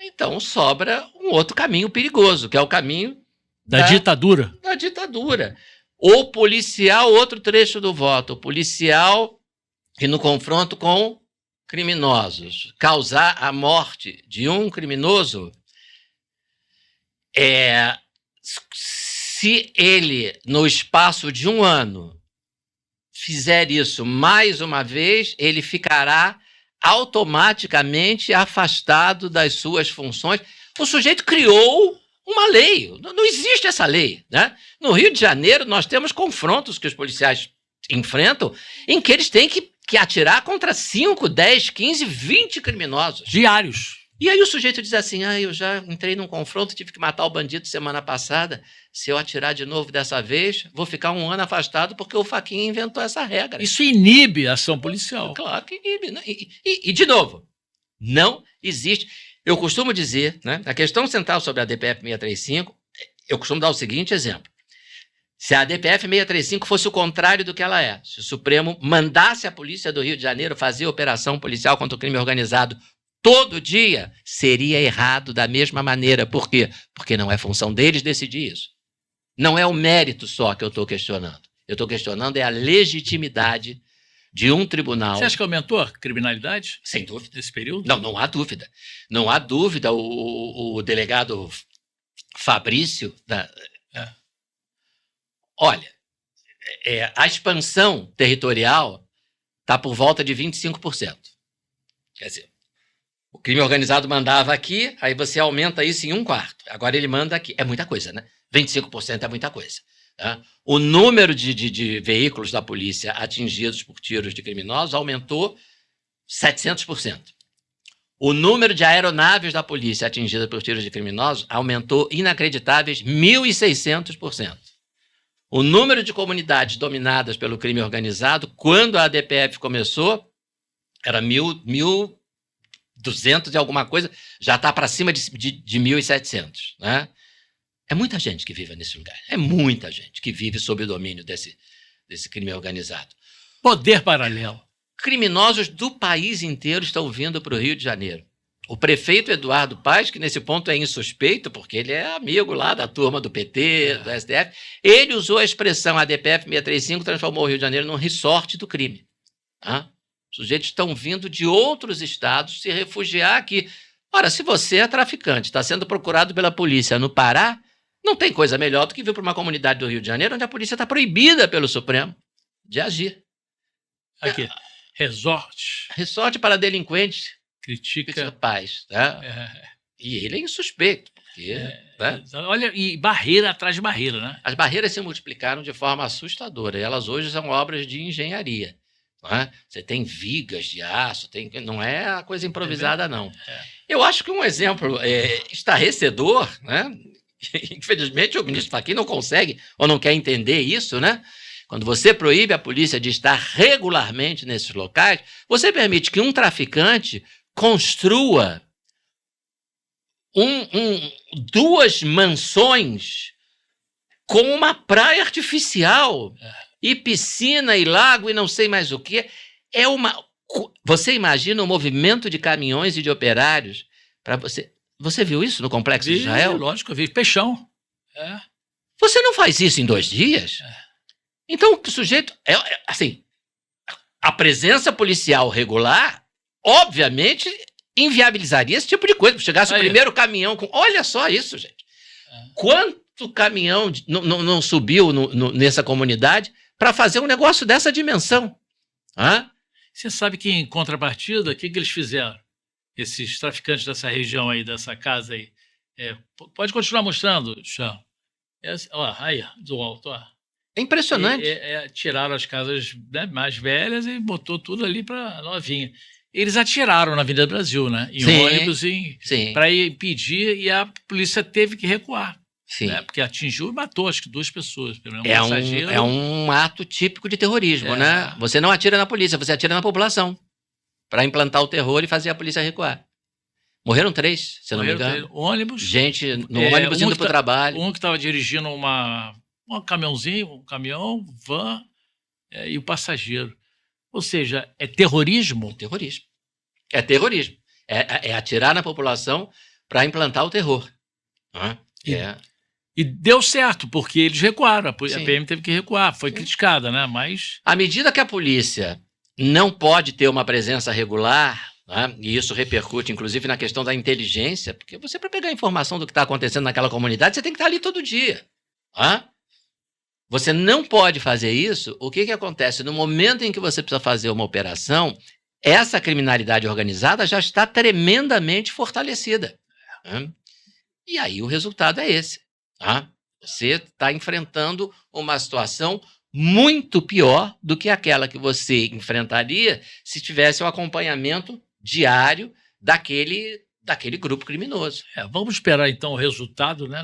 Então sobra um outro caminho perigoso, que é o caminho Da ditadura. da ditadura. O policial, outro trecho do voto, o policial que no confronto com criminosos causar a morte de um criminoso, se ele, no espaço de um ano, fizer isso mais uma vez, ele ficará automaticamente afastado das suas funções. O sujeito criou uma lei, não existe essa lei, né? No Rio de Janeiro, nós temos confrontos que os policiais enfrentam em que eles têm que atirar contra 5, 10, 15, 20 criminosos. Diários. E aí o sujeito diz assim, eu já entrei num confronto, tive que matar o bandido semana passada, se eu atirar de novo dessa vez, vou ficar um ano afastado porque o Fachin inventou essa regra. Isso inibe a ação policial. Claro que inibe. Né? E, de novo, não existe. Eu costumo dizer, né, a questão central sobre a DPF 635, eu costumo dar o seguinte exemplo. Se a DPF 635 fosse o contrário do que ela é, se o Supremo mandasse a polícia do Rio de Janeiro fazer operação policial contra o crime organizado todo dia, seria errado da mesma maneira. Por quê? Porque não é função deles decidir isso. Não é o mérito só que eu estou questionando. Eu estou questionando a legitimidade de um tribunal. Você acha que aumentou a criminalidade? Sem dúvida. Nesse período? Não há dúvida. Não há dúvida. O delegado Fabrício... Olha, a expansão territorial está por volta de 25%. Quer dizer, o crime organizado mandava aqui, aí você aumenta isso em 1/4. Agora ele manda aqui. É muita coisa, né? 25% é muita coisa. Tá? O número de veículos da polícia atingidos por tiros de criminosos aumentou 700%. O número de aeronaves da polícia atingidas por tiros de criminosos aumentou inacreditáveis 1.600%. O número de comunidades dominadas pelo crime organizado, quando a ADPF começou, era 1.200 e alguma coisa, já está para cima de 1.700. Né? É muita gente que vive nesse lugar. É muita gente que vive sob o domínio desse crime organizado. Poder paralelo. Criminosos do país inteiro estão vindo para o Rio de Janeiro. O prefeito Eduardo Paes, que nesse ponto é insuspeito, porque ele é amigo lá da turma do PT, do STF, ele usou a expressão ADPF 635, transformou o Rio de Janeiro num resort do crime. Tá? Os sujeitos estão vindo de outros estados se refugiar aqui. Ora, se você é traficante, está sendo procurado pela polícia no Pará, não tem coisa melhor do que vir para uma comunidade do Rio de Janeiro onde a polícia está proibida pelo Supremo de agir. Aqui, resort. Resort para delinquentes. Critica Paz, né? E ele é insuspeito, porque... né? Olha, e barreira atrás de barreira, né? As barreiras se multiplicaram de forma assustadora, e elas hoje são obras de engenharia. Né? Você tem vigas de aço, não é a coisa improvisada, não. Eu acho que um exemplo estarrecedor, né? Infelizmente o ministro Fachin não consegue ou não quer entender isso, né? Quando você proíbe a polícia de estar regularmente nesses locais, você permite que um traficante construa duas mansões com uma praia artificial e piscina e lago e não sei mais o que. Você imagina o movimento de caminhões e de operários para você. Você viu isso no Complexo de Israel? Lógico, eu vi. Peixão. Você não faz isso em 2 dias? Então, o sujeito... assim, a presença policial regular, obviamente, inviabilizaria esse tipo de coisa. Se chegasse o primeiro caminhão com... Olha só isso, gente. Quanto caminhão não subiu nessa comunidade para fazer um negócio dessa dimensão? Você sabe que, em contrapartida, o que eles fizeram? Esses traficantes dessa região aí, dessa casa aí. Pode continuar mostrando, Chão. Aí, do alto, ó. É impressionante. Tiraram as casas, né, mais velhas e botou tudo ali para novinha. Eles atiraram na Avenida Brasil, né? Em ônibus para impedir, e a polícia teve que recuar. Né? Porque atingiu e matou, acho que 2 pessoas. Pelo menos é um ato típico de terrorismo, né? Você não atira na polícia, você atira na população para implantar o terror e fazer a polícia recuar. Morreram 3, se não me engano. Ônibus. Gente no ônibus indo para o trabalho. Um que estava dirigindo um caminhão, van, e o passageiro. Ou seja, é terrorismo? É terrorismo. É terrorismo. É atirar na população para implantar o terror. E deu certo, porque eles recuaram. A Sim. PM teve que recuar, foi criticada, né? Mas À medida que a polícia não pode ter uma presença regular, né, e isso repercute, inclusive, na questão da inteligência, porque você, para pegar a informação do que está acontecendo naquela comunidade, você tem que estar ali todo dia. Né? Você não pode fazer isso. O que acontece? No momento em que você precisa fazer uma operação, essa criminalidade organizada já está tremendamente fortalecida. Né? E aí o resultado é esse. Tá? Você está enfrentando uma situação muito pior do que aquela que você enfrentaria se tivesse o acompanhamento diário daquele grupo criminoso. Vamos esperar, então, o resultado, né,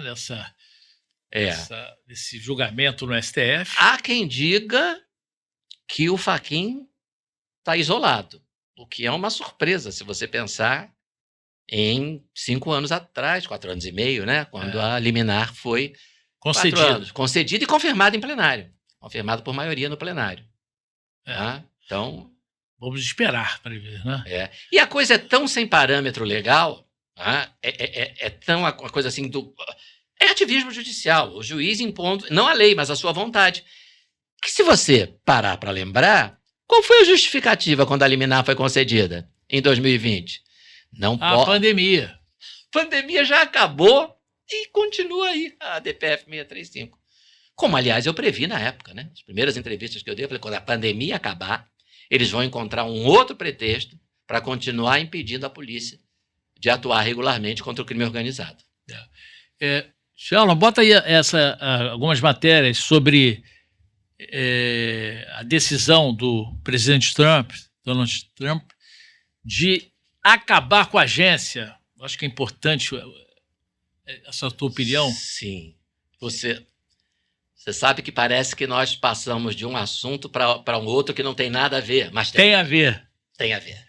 desse julgamento no STF. Há quem diga que o Fachin está isolado, o que é uma surpresa se você pensar em 5 anos atrás, 4 anos e meio, né, quando a liminar foi concedida e confirmada em plenário. Confirmado por maioria no plenário. Tá? Então, vamos esperar para ver, né? E a coisa é tão sem parâmetro legal, tá? É tão uma coisa assim é ativismo judicial, o juiz impondo, não a lei, mas a sua vontade. Que se você parar para lembrar, qual foi a justificativa quando a liminar foi concedida em 2020? Pandemia. A pandemia já acabou e continua aí a DPF 635. Como, aliás, eu previ na época, né? As primeiras entrevistas que eu dei, eu falei, quando a pandemia acabar, eles vão encontrar um outro pretexto para continuar impedindo a polícia de atuar regularmente contra o crime organizado. Shalom, bota aí algumas matérias sobre a decisão do presidente Donald Trump, de acabar com a agência. Acho que é importante essa tua opinião. Sim. Você sabe que parece que nós passamos de um assunto para um outro que não tem nada a ver, mas tem a ver. Tem a ver.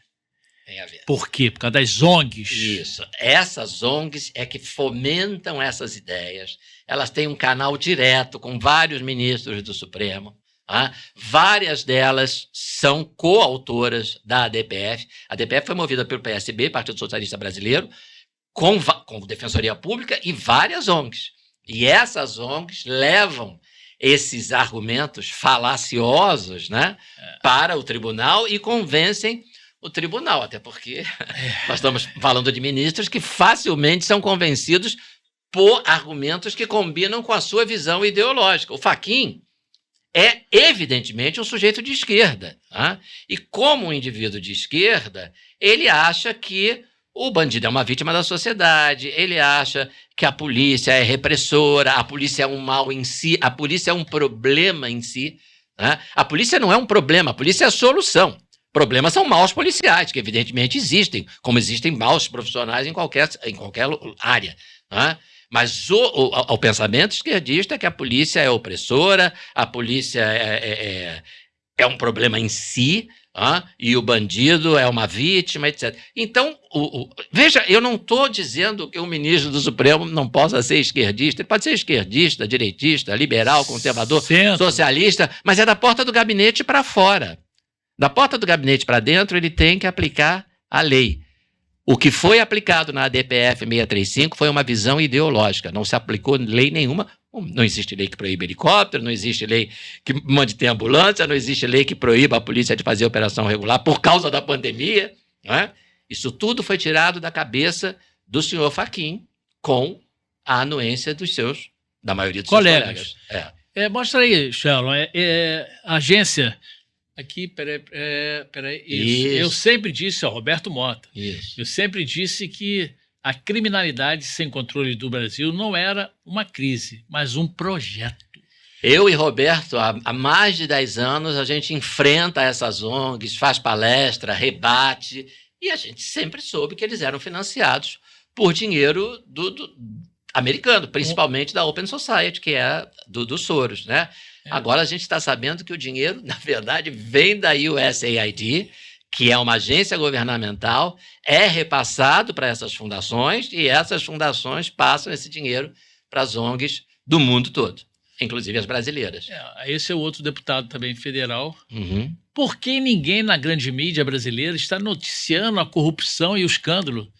Por quê? Por causa das ONGs. Isso. Essas ONGs é que fomentam essas ideias. Elas têm um canal direto com vários ministros do Supremo. Tá? Várias delas são coautoras da ADPF. A ADPF foi movida pelo PSB, Partido Socialista Brasileiro, com Defensoria Pública e várias ONGs. E essas ONGs levam esses argumentos falaciosos, né, para o tribunal e convencem o tribunal, até porque nós estamos falando de ministros que facilmente são convencidos por argumentos que combinam com a sua visão ideológica. O Fachin é, evidentemente, um sujeito de esquerda. Tá? E como um indivíduo de esquerda, ele acha que o bandido é uma vítima da sociedade, ele acha que a polícia é repressora, a polícia é um mal em si, a polícia é um problema em si. Né? A polícia não é um problema, a polícia é a solução. Problemas são maus policiais, que evidentemente existem, como existem maus profissionais em qualquer área. Né? Mas o pensamento esquerdista é que a polícia é opressora, a polícia é um problema em si, e o bandido é uma vítima, etc. Então, veja, eu não estou dizendo que o ministro do Supremo não possa ser esquerdista. Ele pode ser esquerdista, direitista, liberal, conservador, socialista, mas é da porta do gabinete para fora. Da porta do gabinete para dentro, ele tem que aplicar a lei. O que foi aplicado na ADPF 635 foi uma visão ideológica. Não se aplicou lei nenhuma. Não existe lei que proíbe helicóptero, não existe lei que mande ter ambulância, não existe lei que proíba a polícia de fazer operação regular por causa da pandemia. Não é? Isso tudo foi tirado da cabeça do senhor Fachin com a anuência da maioria dos seus colegas. Mostra aí, Shalom. A agência... Aqui, peraí. Isso. Eu sempre disse, Roberto Mota, eu sempre disse que a criminalidade sem controle do Brasil não era uma crise, mas um projeto. Eu e Roberto, há mais de 10 anos, a gente enfrenta essas ONGs, faz palestra, rebate, e a gente sempre soube que eles eram financiados por dinheiro do americano, principalmente da Open Society, que é do Soros, né? Agora a gente está sabendo que o dinheiro, na verdade, vem da USAID, que é uma agência governamental, é repassado para essas fundações e essas fundações passam esse dinheiro para as ONGs do mundo todo, inclusive as brasileiras. Esse é o outro deputado também federal. Uhum. Por que ninguém na grande mídia brasileira está noticiando a corrupção e o escândalo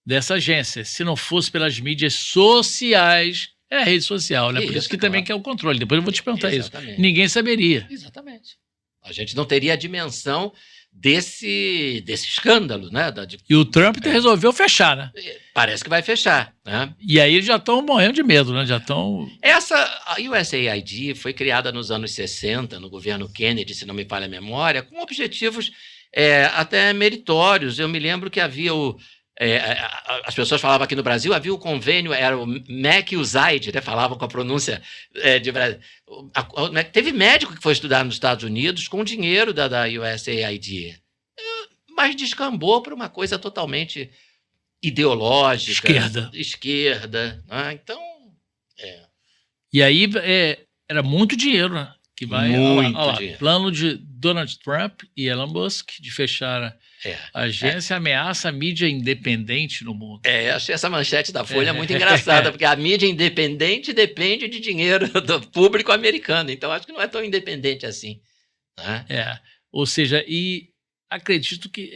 dessa agência. Se não fosse pelas mídias sociais, é a rede social, né? Por isso que também claro. quer o controle. Depois eu vou te perguntar Exatamente. isso. Ninguém saberia. Exatamente. A gente não teria a dimensão desse escândalo, né? E o Trump resolveu fechar, né? Parece que vai fechar, né? E aí eles já estão morrendo de medo, né? Já estão... A USAID foi criada nos anos 60, no governo Kennedy, se não me falha a memória, com objetivos até meritórios. Eu me lembro que havia as pessoas falavam aqui no Brasil, havia o convênio, era o MEC-USAID, né? Falavam com a pronúncia de Brasil. Teve médico que foi estudar nos Estados Unidos com dinheiro da USAID, mas descambou para uma coisa totalmente ideológica. Esquerda. Né? Então... E aí era muito dinheiro, né? Que vai, dinheiro. Plano de Donald Trump e Elon Musk de fechar a agência ameaça a mídia independente no mundo. Achei essa manchete da Folha muito engraçada, porque a mídia independente depende de dinheiro do público americano, então acho que não é tão independente assim. Né? Ou seja, e acredito que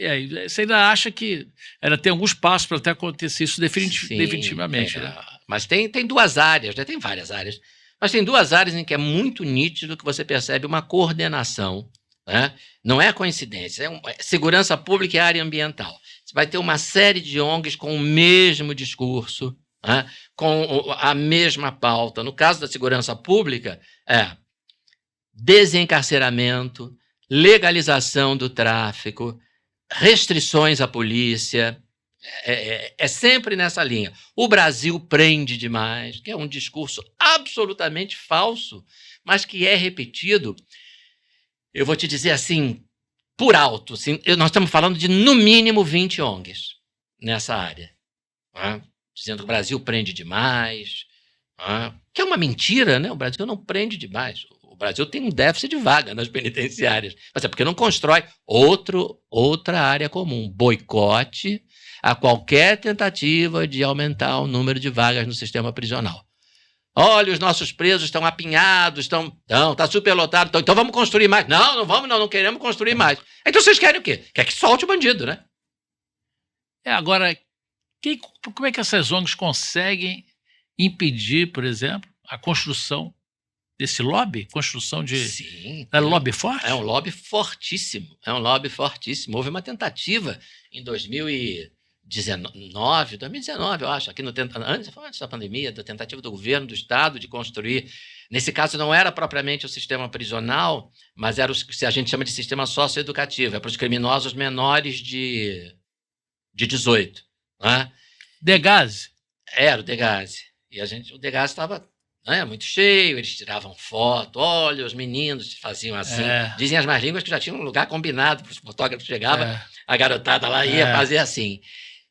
você ainda acha que tem alguns passos para até acontecer isso definitivamente. Né? Mas tem duas áreas, né? Tem várias áreas. Mas tem duas áreas em que é muito nítido que você percebe uma coordenação, né? Não é coincidência, segurança pública e área ambiental. Você vai ter uma série de ONGs com o mesmo discurso, né? Com a mesma pauta. No caso da segurança pública, desencarceramento, legalização do tráfico, restrições à polícia. É sempre nessa linha. O Brasil prende demais, que é um discurso absolutamente falso, mas que é repetido, eu vou te dizer assim, por alto. Assim, nós estamos falando de, no mínimo, 20 ONGs nessa área. Né? Dizendo que o Brasil prende demais, que é uma mentira, né? O Brasil não prende demais. O Brasil tem um déficit de vaga nas penitenciárias, mas é porque não constrói outra área comum. Boicote a qualquer tentativa de aumentar o número de vagas no sistema prisional. Olha, os nossos presos estão apinhados, está superlotado, então vamos construir mais. Não vamos, não queremos construir mais. Então vocês querem o quê? Quer que solte o bandido, né? Agora, como é que essas ONGs conseguem impedir, por exemplo, a construção desse lobby? Construção de... Sim. É um lobby forte? É um lobby fortíssimo. Houve uma tentativa em 2019, eu acho, antes da pandemia, da tentativa do governo do Estado de construir. Nesse caso, não era propriamente o sistema prisional, mas era o que a gente chama de sistema socioeducativo, para os criminosos menores de 18. Né? Degase? Era o Degase. E o Degase estava muito cheio, eles tiravam foto, olha, os meninos faziam assim. Dizem as más línguas que já tinham um lugar combinado, para os fotógrafos chegavam, a garotada lá ia fazer assim.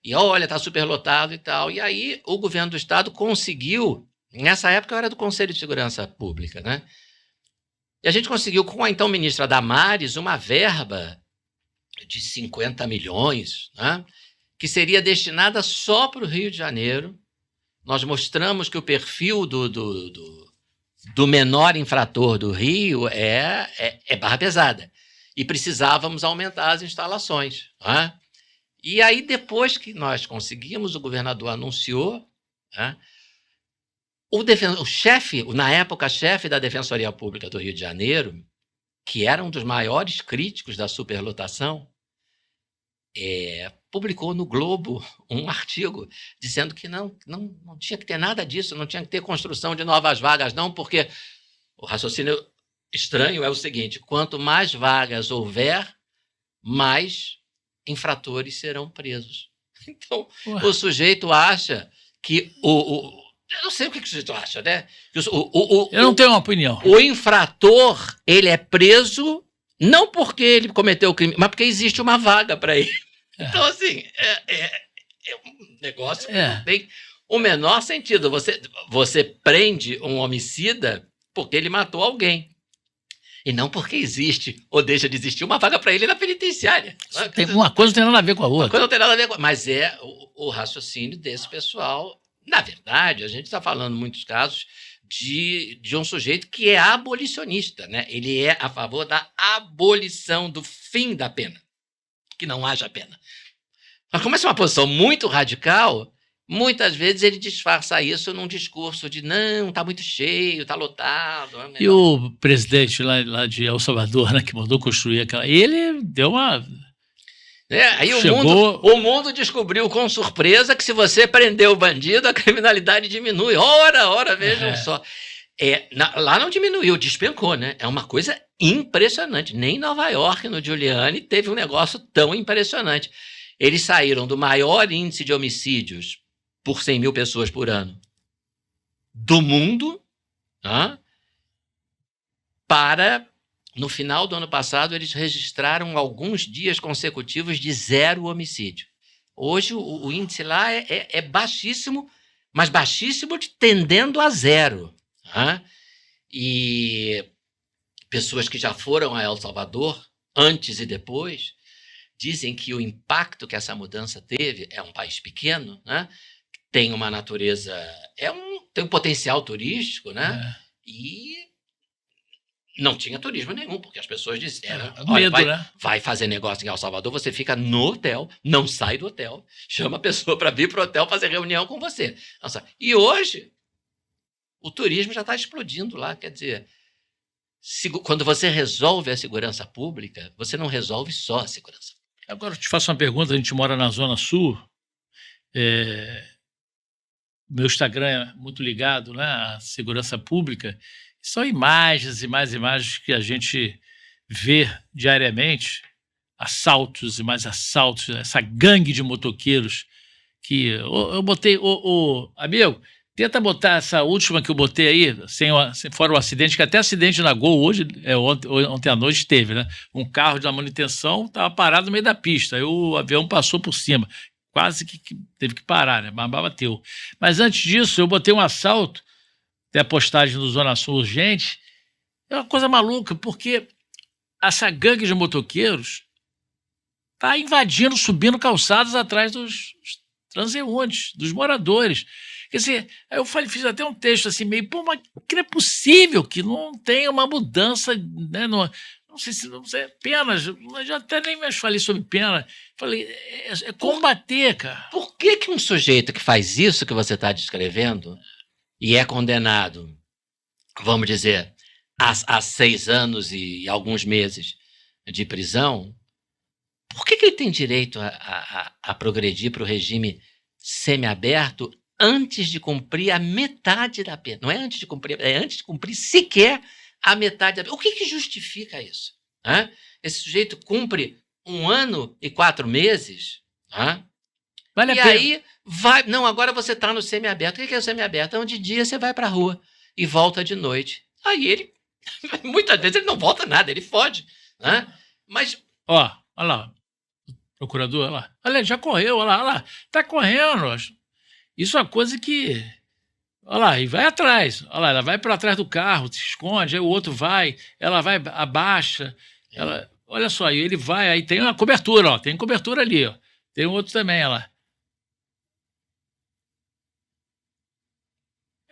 E olha, está superlotado e tal. E aí o governo do Estado conseguiu, nessa época eu era do Conselho de Segurança Pública, né? E a gente conseguiu, com a então ministra Damares, uma verba de 50 milhões, né? Que seria destinada só para o Rio de Janeiro. Nós mostramos que o perfil do menor infrator do Rio é barra pesada. E precisávamos aumentar as instalações. Né? E aí, depois que nós conseguimos, o governador anunciou, né? O chefe, na época, chefe da Defensoria Pública do Rio de Janeiro, que era um dos maiores críticos da superlotação, publicou no Globo um artigo dizendo que não tinha que ter nada disso, não tinha que ter construção de novas vagas, não, porque o raciocínio estranho é o seguinte: quanto mais vagas houver, mais infratores serão presos. Então, o sujeito acha que eu não sei o que o sujeito acha, né? Eu não tenho uma opinião. O infrator, ele é preso não porque ele cometeu o crime, mas porque existe uma vaga para ele. Então, assim, é um negócio que não tem o menor sentido. Você prende um homicida porque ele matou alguém. E não porque existe ou deixa de existir uma vaga para ele na penitenciária. Uma coisa não tem nada a ver com a outra. Uma coisa não tem nada a ver com a outra. Mas é o raciocínio desse pessoal. Na verdade, a gente está falando em muitos casos de um sujeito que é abolicionista, né? Ele é a favor da abolição do fim da pena, que não haja pena. Mas como essa é uma posição muito radical, muitas vezes ele disfarça isso num discurso de não, está muito cheio, está lotado. E o presidente lá de El Salvador, né, que mandou construir aquela... Ele deu uma... Aí Chegou... o mundo descobriu com surpresa que se você prender o bandido, a criminalidade diminui. Ora, vejam só. Lá não diminuiu, despencou, né? É uma coisa impressionante. Nem em Nova York, no Giuliani, teve um negócio tão impressionante. Eles saíram do maior índice de homicídios por 100 mil pessoas por ano do mundo, para, no final do ano passado, eles registraram alguns dias consecutivos de 0 homicídio. Hoje o índice lá é baixíssimo, mas baixíssimo tendendo a 0. E pessoas que já foram a El Salvador, antes e depois, dizem que o impacto que essa mudança teve, é um país pequeno, né? Tem uma natureza, tem um potencial turístico, né? E não tinha turismo nenhum, porque as pessoas disseram, olha, vai fazer negócio em El Salvador, você fica no hotel, não sai do hotel, chama a pessoa para vir para o hotel fazer reunião com você. Nossa, e hoje, o turismo já está explodindo lá, quer dizer, quando você resolve a segurança pública, você não resolve só a segurança. Agora eu te faço uma pergunta, a gente mora na Zona Sul, meu Instagram é muito ligado, né, à segurança pública. São imagens e mais imagens que a gente vê diariamente, assaltos e mais assaltos, essa gangue de motoqueiros que eu botei... Amigo, tenta botar essa última que eu botei aí, fora o acidente, que até acidente na Gol hoje, ontem à noite teve, né? Um carro de manutenção estava parado no meio da pista, aí o avião passou por cima. Quase que teve que parar, né? Mas bateu. Mas antes disso, eu botei um assalto, tem a postagem do Zona Sul urgente, é uma coisa maluca, porque essa gangue de motoqueiros está invadindo, subindo calçadas atrás dos transeuntes, dos moradores. Quer dizer, aí eu fiz até um texto assim, meio, mas que não é possível que não tenha uma mudança, né? Não sei se é pena, eu já até nem mais falei sobre pena. Falei, é combater, cara. Por que um sujeito que faz isso que você está descrevendo e é condenado, vamos dizer, a 6 anos e alguns meses de prisão, por que ele tem direito a progredir para o regime semiaberto antes de cumprir a metade da pena? Não é antes de cumprir, é antes de cumprir sequer a metade da pena. O que justifica isso? Esse sujeito cumpre 1 ano e 4 meses, vale a e pena. aí vai... Não, agora você está no semiaberto. O que é o semiaberto? É onde de dia você vai para a rua e volta de noite. Aí ele, muitas vezes ele não volta nada, ele foge. Mas... olha lá, procurador, olha lá. Olha, já correu, olha lá. Está correndo. Isso é uma coisa que... olha lá, e vai atrás. Olha lá, ela vai para trás do carro, se esconde, aí o outro vai, ela vai, abaixa. Olha só, aí ele vai, aí tem uma cobertura, ó, tem cobertura ali, ó. Tem um outro também, olha lá.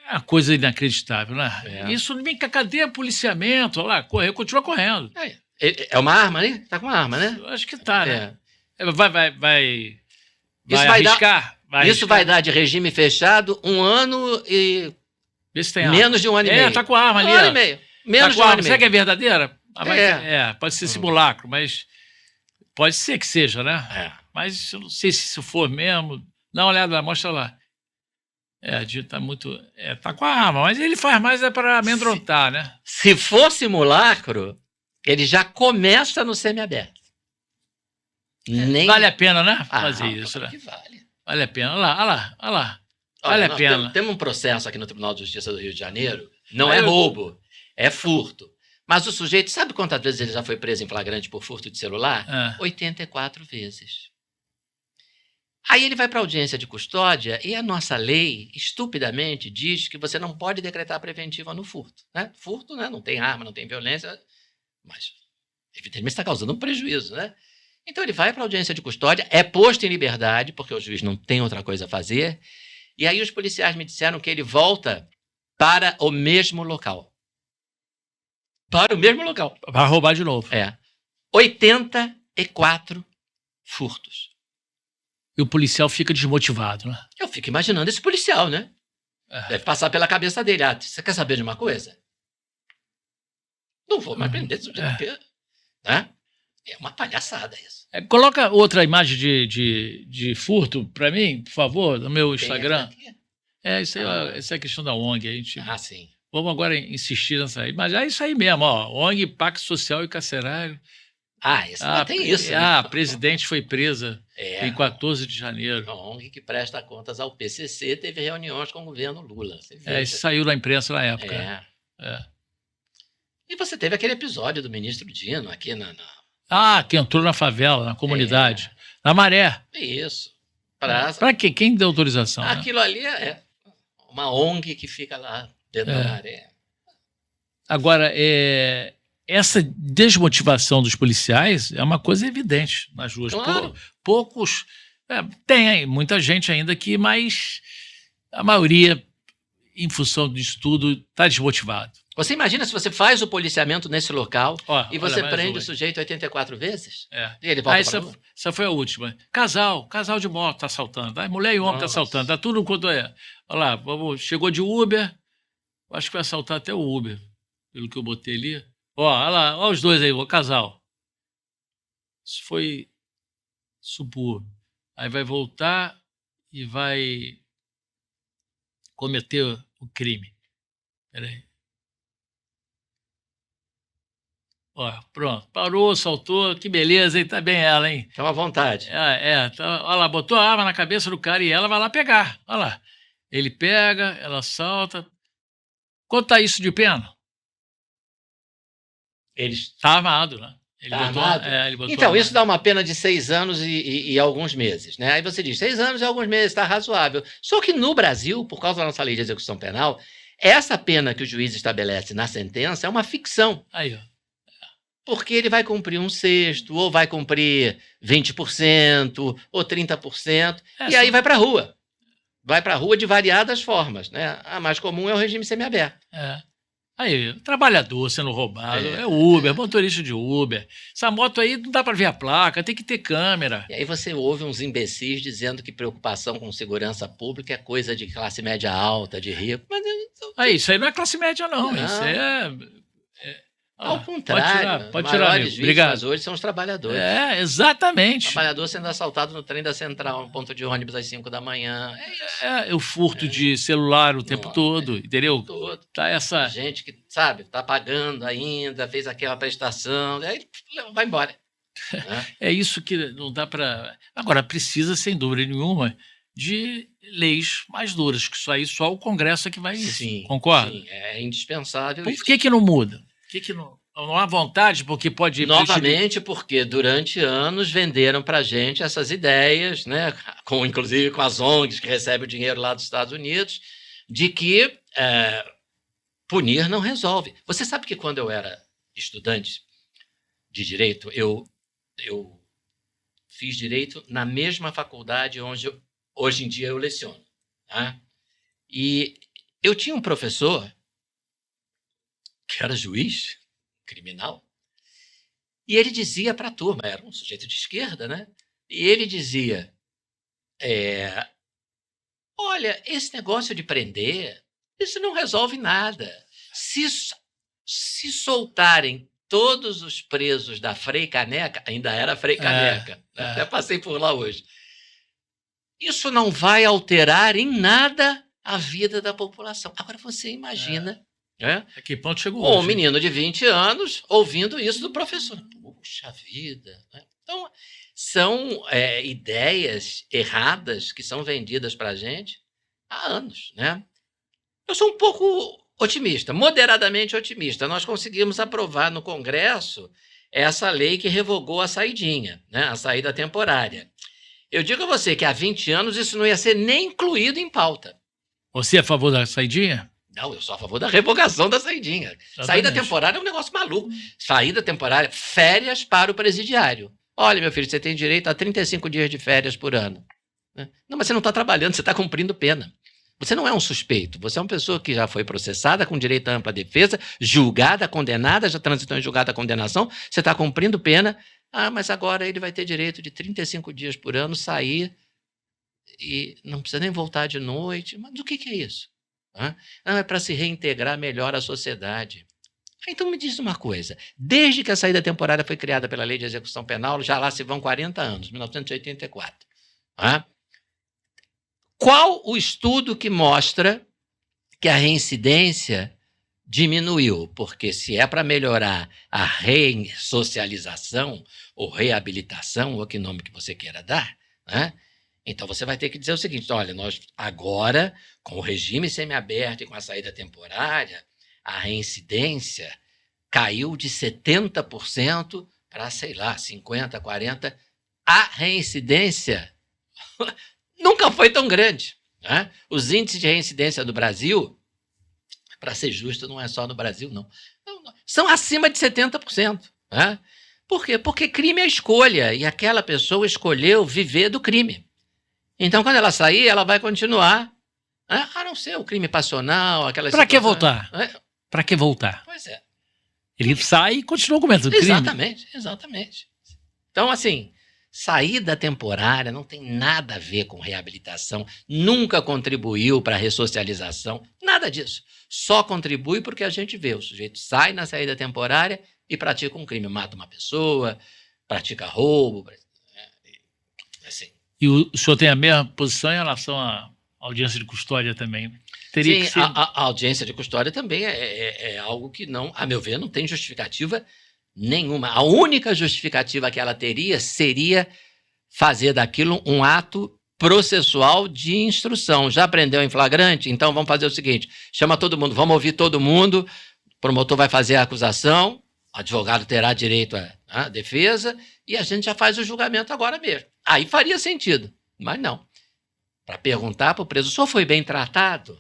É uma coisa inacreditável, né? Isso nem com a cadeia, policiamento, olha lá, correu, continua correndo. É uma arma, né? Tá com uma arma, né? Eu acho que tá, né? Vai isso arriscar? Isso vai dar de regime fechado 1 ano e menos de 1 ano e meio. Tá com a arma ali. 1 ano e meio. Menos de 1 ano e meio. Será que é verdadeira? Pode ser simulacro, mas pode ser que seja, né? Mas eu não sei se isso for mesmo. Dá uma olhada lá, mostra lá. Tá muito... tá com a arma, mas ele faz mais para amedrontar, né? Se for simulacro, ele já começa no semiaberto. Vale a pena, né? Fazer isso, né? Que vale. Vale a pena. Olha lá. Vale a pena. Temos um processo aqui no Tribunal de Justiça do Rio de Janeiro. Não é roubo, é furto. Mas o sujeito, sabe quantas vezes ele já foi preso em flagrante por furto de celular? 84 vezes. Aí ele vai para a audiência de custódia e a nossa lei, estupidamente, diz que você não pode decretar preventiva no furto. Né? Furto, né? Não tem arma, não tem violência, mas evidentemente está causando um prejuízo, né? Então ele vai para a audiência de custódia, é posto em liberdade, porque o juiz não tem outra coisa a fazer, e aí os policiais me disseram que ele volta para o mesmo local. Para o mesmo local. Vai roubar de novo. 84 furtos. E o policial fica desmotivado, né? Eu fico imaginando esse policial, né? Deve passar pela cabeça dele. Você quer saber de uma coisa? Não vou mais prender esse sujeito, porque, né? É uma palhaçada isso. Coloca outra imagem de furto para mim, por favor, no meu Instagram. Isso aí, essa é a questão da ONG. A gente, sim. Vamos agora insistir nessa aí. Mas é isso aí mesmo, ó. ONG, Pacto Social e Carcerário. Tem isso. Né? A presidente foi presa em 14 de janeiro. A ONG que presta contas ao PCC teve reuniões com o governo Lula. Isso saiu na imprensa na época. E você teve aquele episódio do ministro Dino aqui que entrou na favela, na comunidade. Na Maré. Isso. Para quê? Quem deu autorização? Aquilo ali é uma ONG que fica lá dentro da Maré. Agora, essa desmotivação dos policiais é uma coisa evidente nas ruas. Claro. Poucos... tem muita gente ainda que, mas a maioria, em função disso tudo, está desmotivado. Você imagina se você faz o policiamento nesse local e você prende o sujeito 84 vezes? E ele volta pra rua? Essa foi a última. Casal de moto está assaltando. Mulher e homem está assaltando. Está tudo quanto é. Olha lá, chegou de Uber. Acho que vai assaltar até o Uber, pelo que eu botei ali. Olha lá, olha os dois aí, o casal. Isso foi subúrbio. Aí vai voltar e vai cometer o crime. Peraí. Pronto. Parou, saltou. Que beleza, hein? Tá bem ela, hein? Então, à vontade. Olha lá, botou a arma na cabeça do cara e ela vai lá pegar. Olha lá. Ele pega, ela salta. Quanto tá isso de pena? Ele está armado, né? Ele botou então, isso dá uma pena de 6 anos e alguns meses, né? Aí você diz, 6 anos e alguns meses, está razoável. Só que no Brasil, por causa da nossa lei de execução penal, essa pena que o juiz estabelece na sentença é uma ficção. Aí, ó. Porque ele vai cumprir 1/6, ou vai cumprir 20%, ou 30%, e aí vai para a rua. Vai para a rua de variadas formas, né? A mais comum é o regime semiaberto. Aí, trabalhador sendo roubado, Uber, motorista de Uber. Essa moto aí não dá para ver a placa, tem que ter câmera. E aí você ouve uns imbecis dizendo que preocupação com segurança pública é coisa de classe média alta, de rico. Mas isso aí não é classe média, não. Isso é... Ao contrário, pode tirar, maiores vítimas hoje são os trabalhadores. Exatamente. O trabalhador sendo assaltado no trem da Central, no ponto de ônibus às 5 da manhã. O furto de celular o tempo todo, entendeu? Todo. Tá essa... Gente que, sabe, tá pagando ainda, fez aquela prestação, aí vai embora. É isso que não dá para... Agora, precisa, sem dúvida nenhuma, de leis mais duras, que isso aí só o Congresso é que vai isso. Sim, concorda? Sim, é indispensável. Por que não muda? Que não há vontade, porque pode... Novamente, porque durante anos venderam para a gente essas ideias, né, inclusive com as ONGs que recebem o dinheiro lá dos Estados Unidos, de que punir não resolve. Você sabe que quando eu era estudante de Direito, eu fiz Direito na mesma faculdade onde hoje em dia eu leciono. Tá? E eu tinha um professor que era juiz criminal, e ele dizia para a turma, era um sujeito de esquerda, né? E ele dizia, olha, esse negócio de prender, isso não resolve nada. Se soltarem todos os presos da Frei Caneca, ainda era Frei Caneca, até passei por lá hoje, isso não vai alterar em nada a vida da população. Agora você imagina... A que ponto chegou hoje? Um menino de 20 anos ouvindo isso do professor. Puxa vida! Né? Então, são ideias erradas que são vendidas para a gente há anos. Né? Eu sou um pouco otimista, moderadamente otimista. Nós conseguimos aprovar no Congresso essa lei que revogou a saidinha, né? A saída temporária. Eu digo a você que há 20 anos isso não ia ser nem incluído em pauta. Você é a favor da saidinha? Não, eu sou a favor da revogação da saidinha. Exatamente. Saída temporária é um negócio maluco. Saída temporária, férias para o presidiário. Olha, meu filho, você tem direito a 35 dias de férias por ano. Não, mas você não está trabalhando, você está cumprindo pena. Você não é um suspeito, você é uma pessoa que já foi processada com direito à ampla defesa, julgada, condenada, já transitou em julgada a condenação, você está cumprindo pena. Mas agora ele vai ter direito de 35 dias por ano sair e não precisa nem voltar de noite. Mas o que é isso? Não, é para se reintegrar melhor à sociedade. Então me diz uma coisa, desde que a saída temporária foi criada pela Lei de Execução Penal, já lá se vão 40 anos, 1984. Qual o estudo que mostra que a reincidência diminuiu? Porque se é para melhorar a ressocialização ou reabilitação, ou que nome que você queira dar, então você vai ter que dizer o seguinte, olha, nós agora, com o regime semiaberto e com a saída temporária, a reincidência caiu de 70% para, sei lá, 50%, 40%. A reincidência nunca foi tão grande. Os índices de reincidência do Brasil, para ser justo, não é só no Brasil, não. São acima de 70%. Por quê? Porque crime é escolha, e aquela pessoa escolheu viver do crime. Então, quando ela sair, ela vai continuar, a não ser o crime passional, aquelas Para que voltar? Para que voltar? Pois é. Ele sai e continua cometendo crime. Exatamente. Então, assim, saída temporária não tem nada a ver com reabilitação, nunca contribuiu para a ressocialização, nada disso. Só contribui porque a gente vê, o sujeito sai na saída temporária e pratica um crime, mata uma pessoa, pratica roubo, assim. E o senhor tem a mesma posição em relação à audiência de custódia também? Sim, que ser... a audiência de custódia também é algo que não, a meu ver, não tem justificativa nenhuma. A única justificativa que ela teria seria fazer daquilo um ato processual de instrução. Já prendeu em flagrante? Então vamos fazer o seguinte, chama todo mundo, vamos ouvir todo mundo, o promotor vai fazer a acusação, o advogado terá direito à defesa e a gente já faz o julgamento agora mesmo. Aí faria sentido, mas não. Para perguntar para o preso, o senhor foi bem tratado?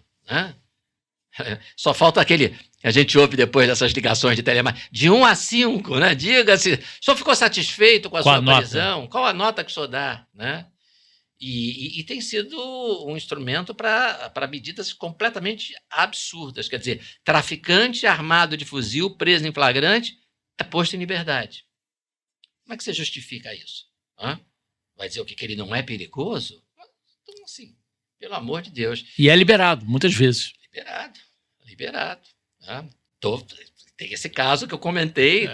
Só falta aquele, a gente ouve depois dessas ligações de telemarketing, de 1 a 5, diga-se, o senhor ficou satisfeito com a sua prisão? Qual a nota que o senhor dá? E tem sido um instrumento para medidas completamente absurdas, quer dizer, traficante armado de fuzil, preso em flagrante, é posto em liberdade. Como é que você justifica isso? Vai dizer o quê? Que ele não é perigoso? Então, assim, pelo amor de Deus. E é liberado, muitas vezes. Liberado. Tem esse caso que eu comentei,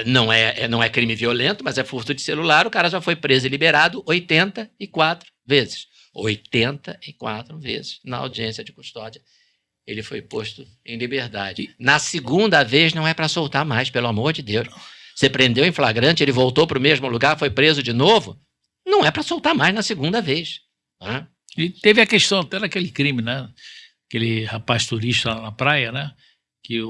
não é crime violento, mas é furto de celular, o cara já foi preso e liberado 84 vezes. 84 vezes na audiência de custódia. Ele foi posto em liberdade. Na segunda vez não é para soltar mais, pelo amor de Deus. Você prendeu em flagrante, ele voltou para o mesmo lugar, foi preso de novo, não é para soltar mais na segunda vez. E teve a questão até daquele crime, aquele rapaz turista lá na praia, que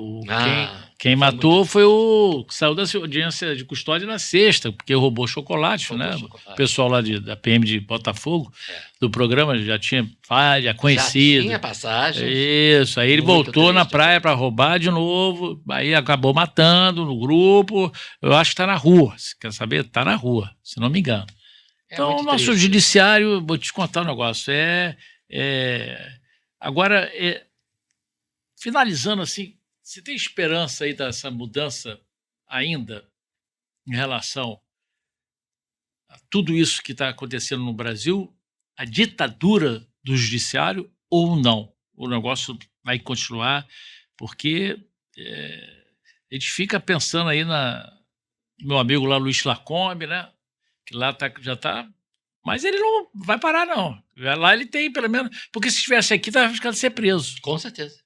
quem matou foi o que saiu da audiência de custódia na sexta, porque roubou chocolate, O pessoal lá da PM de Botafogo, do programa, já tinha conhecido. Já tinha passagem. Isso, aí ele voltou na praia para roubar de novo, aí acabou matando no grupo. Eu acho que está na rua, se quer saber, está na rua, se não me engano. Então, o nosso judiciário, vou te contar um negócio, agora, finalizando assim, você tem esperança aí dessa mudança ainda em relação a tudo isso que está acontecendo no Brasil, a ditadura do judiciário ou não? O negócio vai continuar, porque a gente fica pensando aí no meu amigo lá, Luiz Lacombe, que lá já está, mas ele não vai parar, não. Lá ele tem, pelo menos, porque se estivesse aqui, estava ficando ser preso. Com certeza.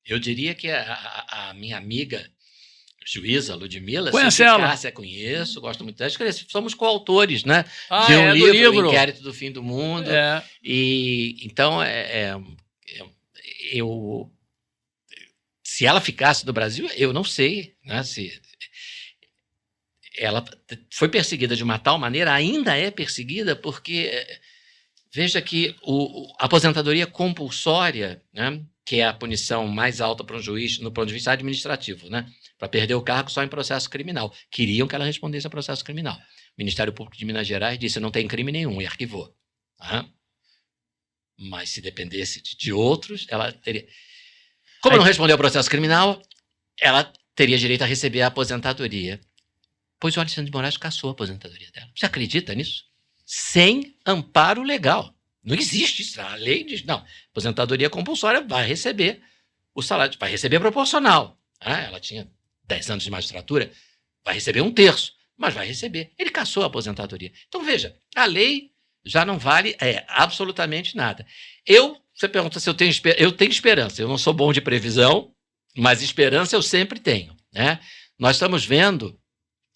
Eu diria que a minha amiga juíza Ludmila, conhece ela? Conheço, gosto muito dela. Somos coautores, de um livro, O Inquérito do Fim do Mundo. E então se ela ficasse no Brasil, eu não sei, se ela foi perseguida de uma tal maneira, ainda é perseguida, porque veja que a aposentadoria compulsória, que é a punição mais alta para um juiz no ponto de vista administrativo, para perder o cargo só em processo criminal. Queriam que ela respondesse a processo criminal. O Ministério Público de Minas Gerais disse não tem crime nenhum e arquivou. Mas se dependesse de outros, ela teria... Como não respondeu ao processo criminal, ela teria direito a receber a aposentadoria. Pois o Alexandre de Moraes cassou a aposentadoria dela. Você acredita nisso? Sem amparo legal. Não existe isso. A lei diz, não, aposentadoria compulsória vai receber o salário, vai receber proporcional. Ela tinha 10 anos de magistratura, vai receber 1/3, mas vai receber. Ele cassou a aposentadoria. Então, veja, a lei já não vale absolutamente nada. Você pergunta se eu tenho esperança. Eu tenho esperança. Eu não sou bom de previsão, mas esperança eu sempre tenho, né? Nós estamos vendo,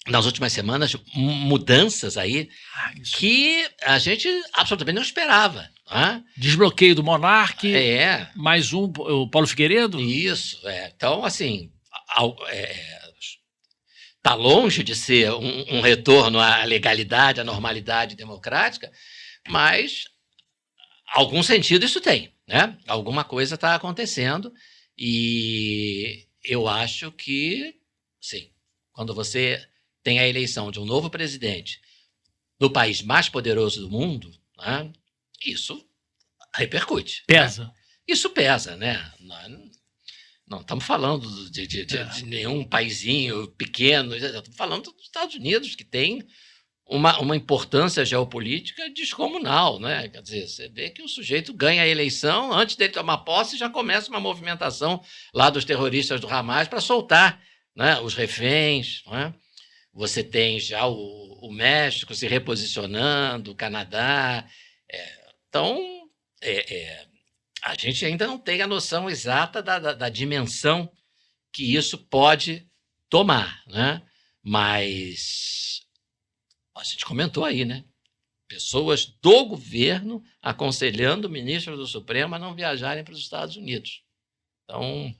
nas últimas semanas, mudanças aí que a gente absolutamente não esperava. Desbloqueio do Monark, É. mais o Paulo Figueiredo. Isso. Então, assim, está longe de ser um retorno à legalidade, à normalidade democrática, mas algum sentido isso tem, né? Alguma coisa está acontecendo e eu acho que, sim, quando você tem a eleição de um novo presidente do país mais poderoso do mundo, né, isso repercute. Pesa. Né? Isso pesa, né? Não estamos falando de nenhum paizinho pequeno, estamos falando dos Estados Unidos, que tem uma importância geopolítica descomunal, né? Quer dizer, você vê que o sujeito ganha a eleição, antes dele tomar posse, já começa uma movimentação lá dos terroristas do Hamas para soltar, né, os reféns, né? Você tem já o México se reposicionando, o Canadá. Então, a gente ainda não tem a noção exata da dimensão que isso pode tomar, né? Mas a gente comentou aí, né? Pessoas do governo aconselhando ministros do Supremo a não viajarem para os Estados Unidos. Então,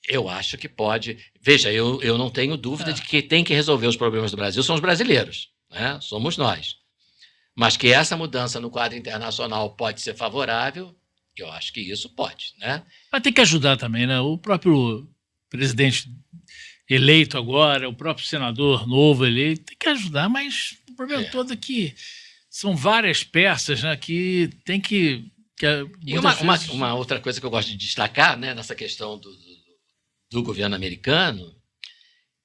eu acho que pode. Veja, eu não tenho dúvida de que tem que resolver os problemas do Brasil são os brasileiros, né? Somos nós. Mas que essa mudança no quadro internacional pode ser favorável, eu acho que isso pode, né? Mas tem que ajudar também, né? O próprio presidente eleito agora, o próprio senador novo eleito, tem que ajudar, mas o problema todo é que são várias peças, né, que tem que e uma outra coisa que eu gosto de destacar, né, nessa questão do governo americano,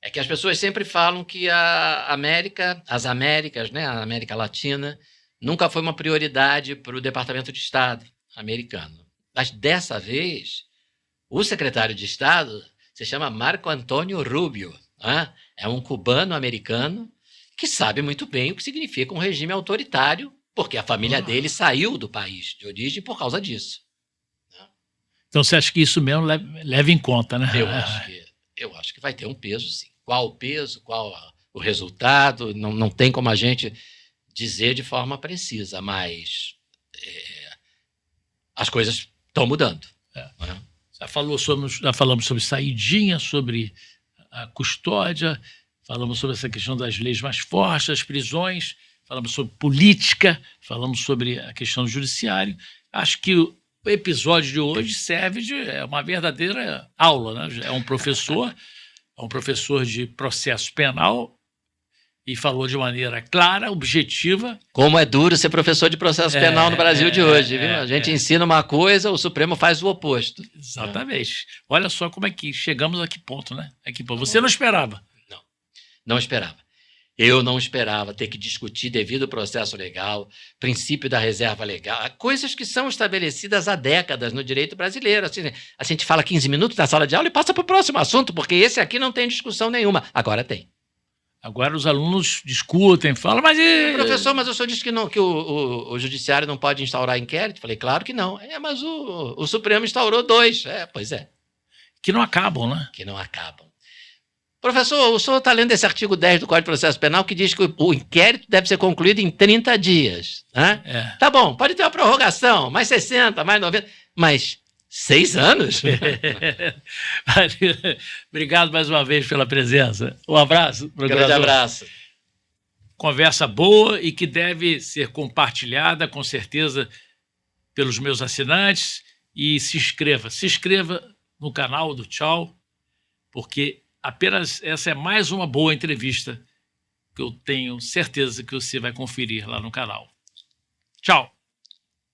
é que as pessoas sempre falam que as Américas, né, a América Latina, nunca foi uma prioridade para o Departamento de Estado americano. Mas dessa vez, o secretário de Estado se chama Marco Antônio Rubio. Né? É um cubano-americano que sabe muito bem o que significa um regime autoritário, porque a família dele saiu do país de origem por causa disso. Então você acha que isso mesmo leva em conta, né? Eu acho que vai ter um peso, sim. Qual o peso, qual o resultado, não tem como a gente dizer de forma precisa, mas as coisas estão mudando. Né? Já falamos sobre saidinha, sobre a custódia, falamos sobre essa questão das leis mais fortes, das prisões, falamos sobre política, falamos sobre a questão do judiciário. Acho que o episódio de hoje serve de uma verdadeira aula, né? É um professor de processo penal e falou de maneira clara, objetiva. Como é duro ser professor de processo penal no Brasil de hoje, viu? A gente ensina uma coisa, o Supremo faz o oposto. Exatamente. Olha só como é que chegamos a que ponto, né? Você não esperava? Não esperava. Eu não esperava ter que discutir devido ao processo legal, princípio da reserva legal, coisas que são estabelecidas há décadas no direito brasileiro. Assim, a gente fala 15 minutos na sala de aula e passa para o próximo assunto, porque esse aqui não tem discussão nenhuma. Agora tem. Agora os alunos discutem, falam, mas... Professor, mas o senhor disse que o judiciário não pode instaurar inquérito? Falei, claro que não. Mas o Supremo instaurou 2. Pois é. Que não acabam, né? Que não acabam. Professor, o senhor está lendo esse artigo 10 do Código de Processo Penal que diz que o inquérito deve ser concluído em 30 dias. Né? Tá bom, pode ter uma prorrogação, mais 60, mais 90, mas 6 anos? Obrigado mais uma vez pela presença. Um abraço. Grande abraço. Conversa boa e que deve ser compartilhada, com certeza, pelos meus assinantes. E se inscreva no canal do Tchau, porque apenas essa é mais uma boa entrevista que eu tenho certeza que você vai conferir lá no canal. Tchau!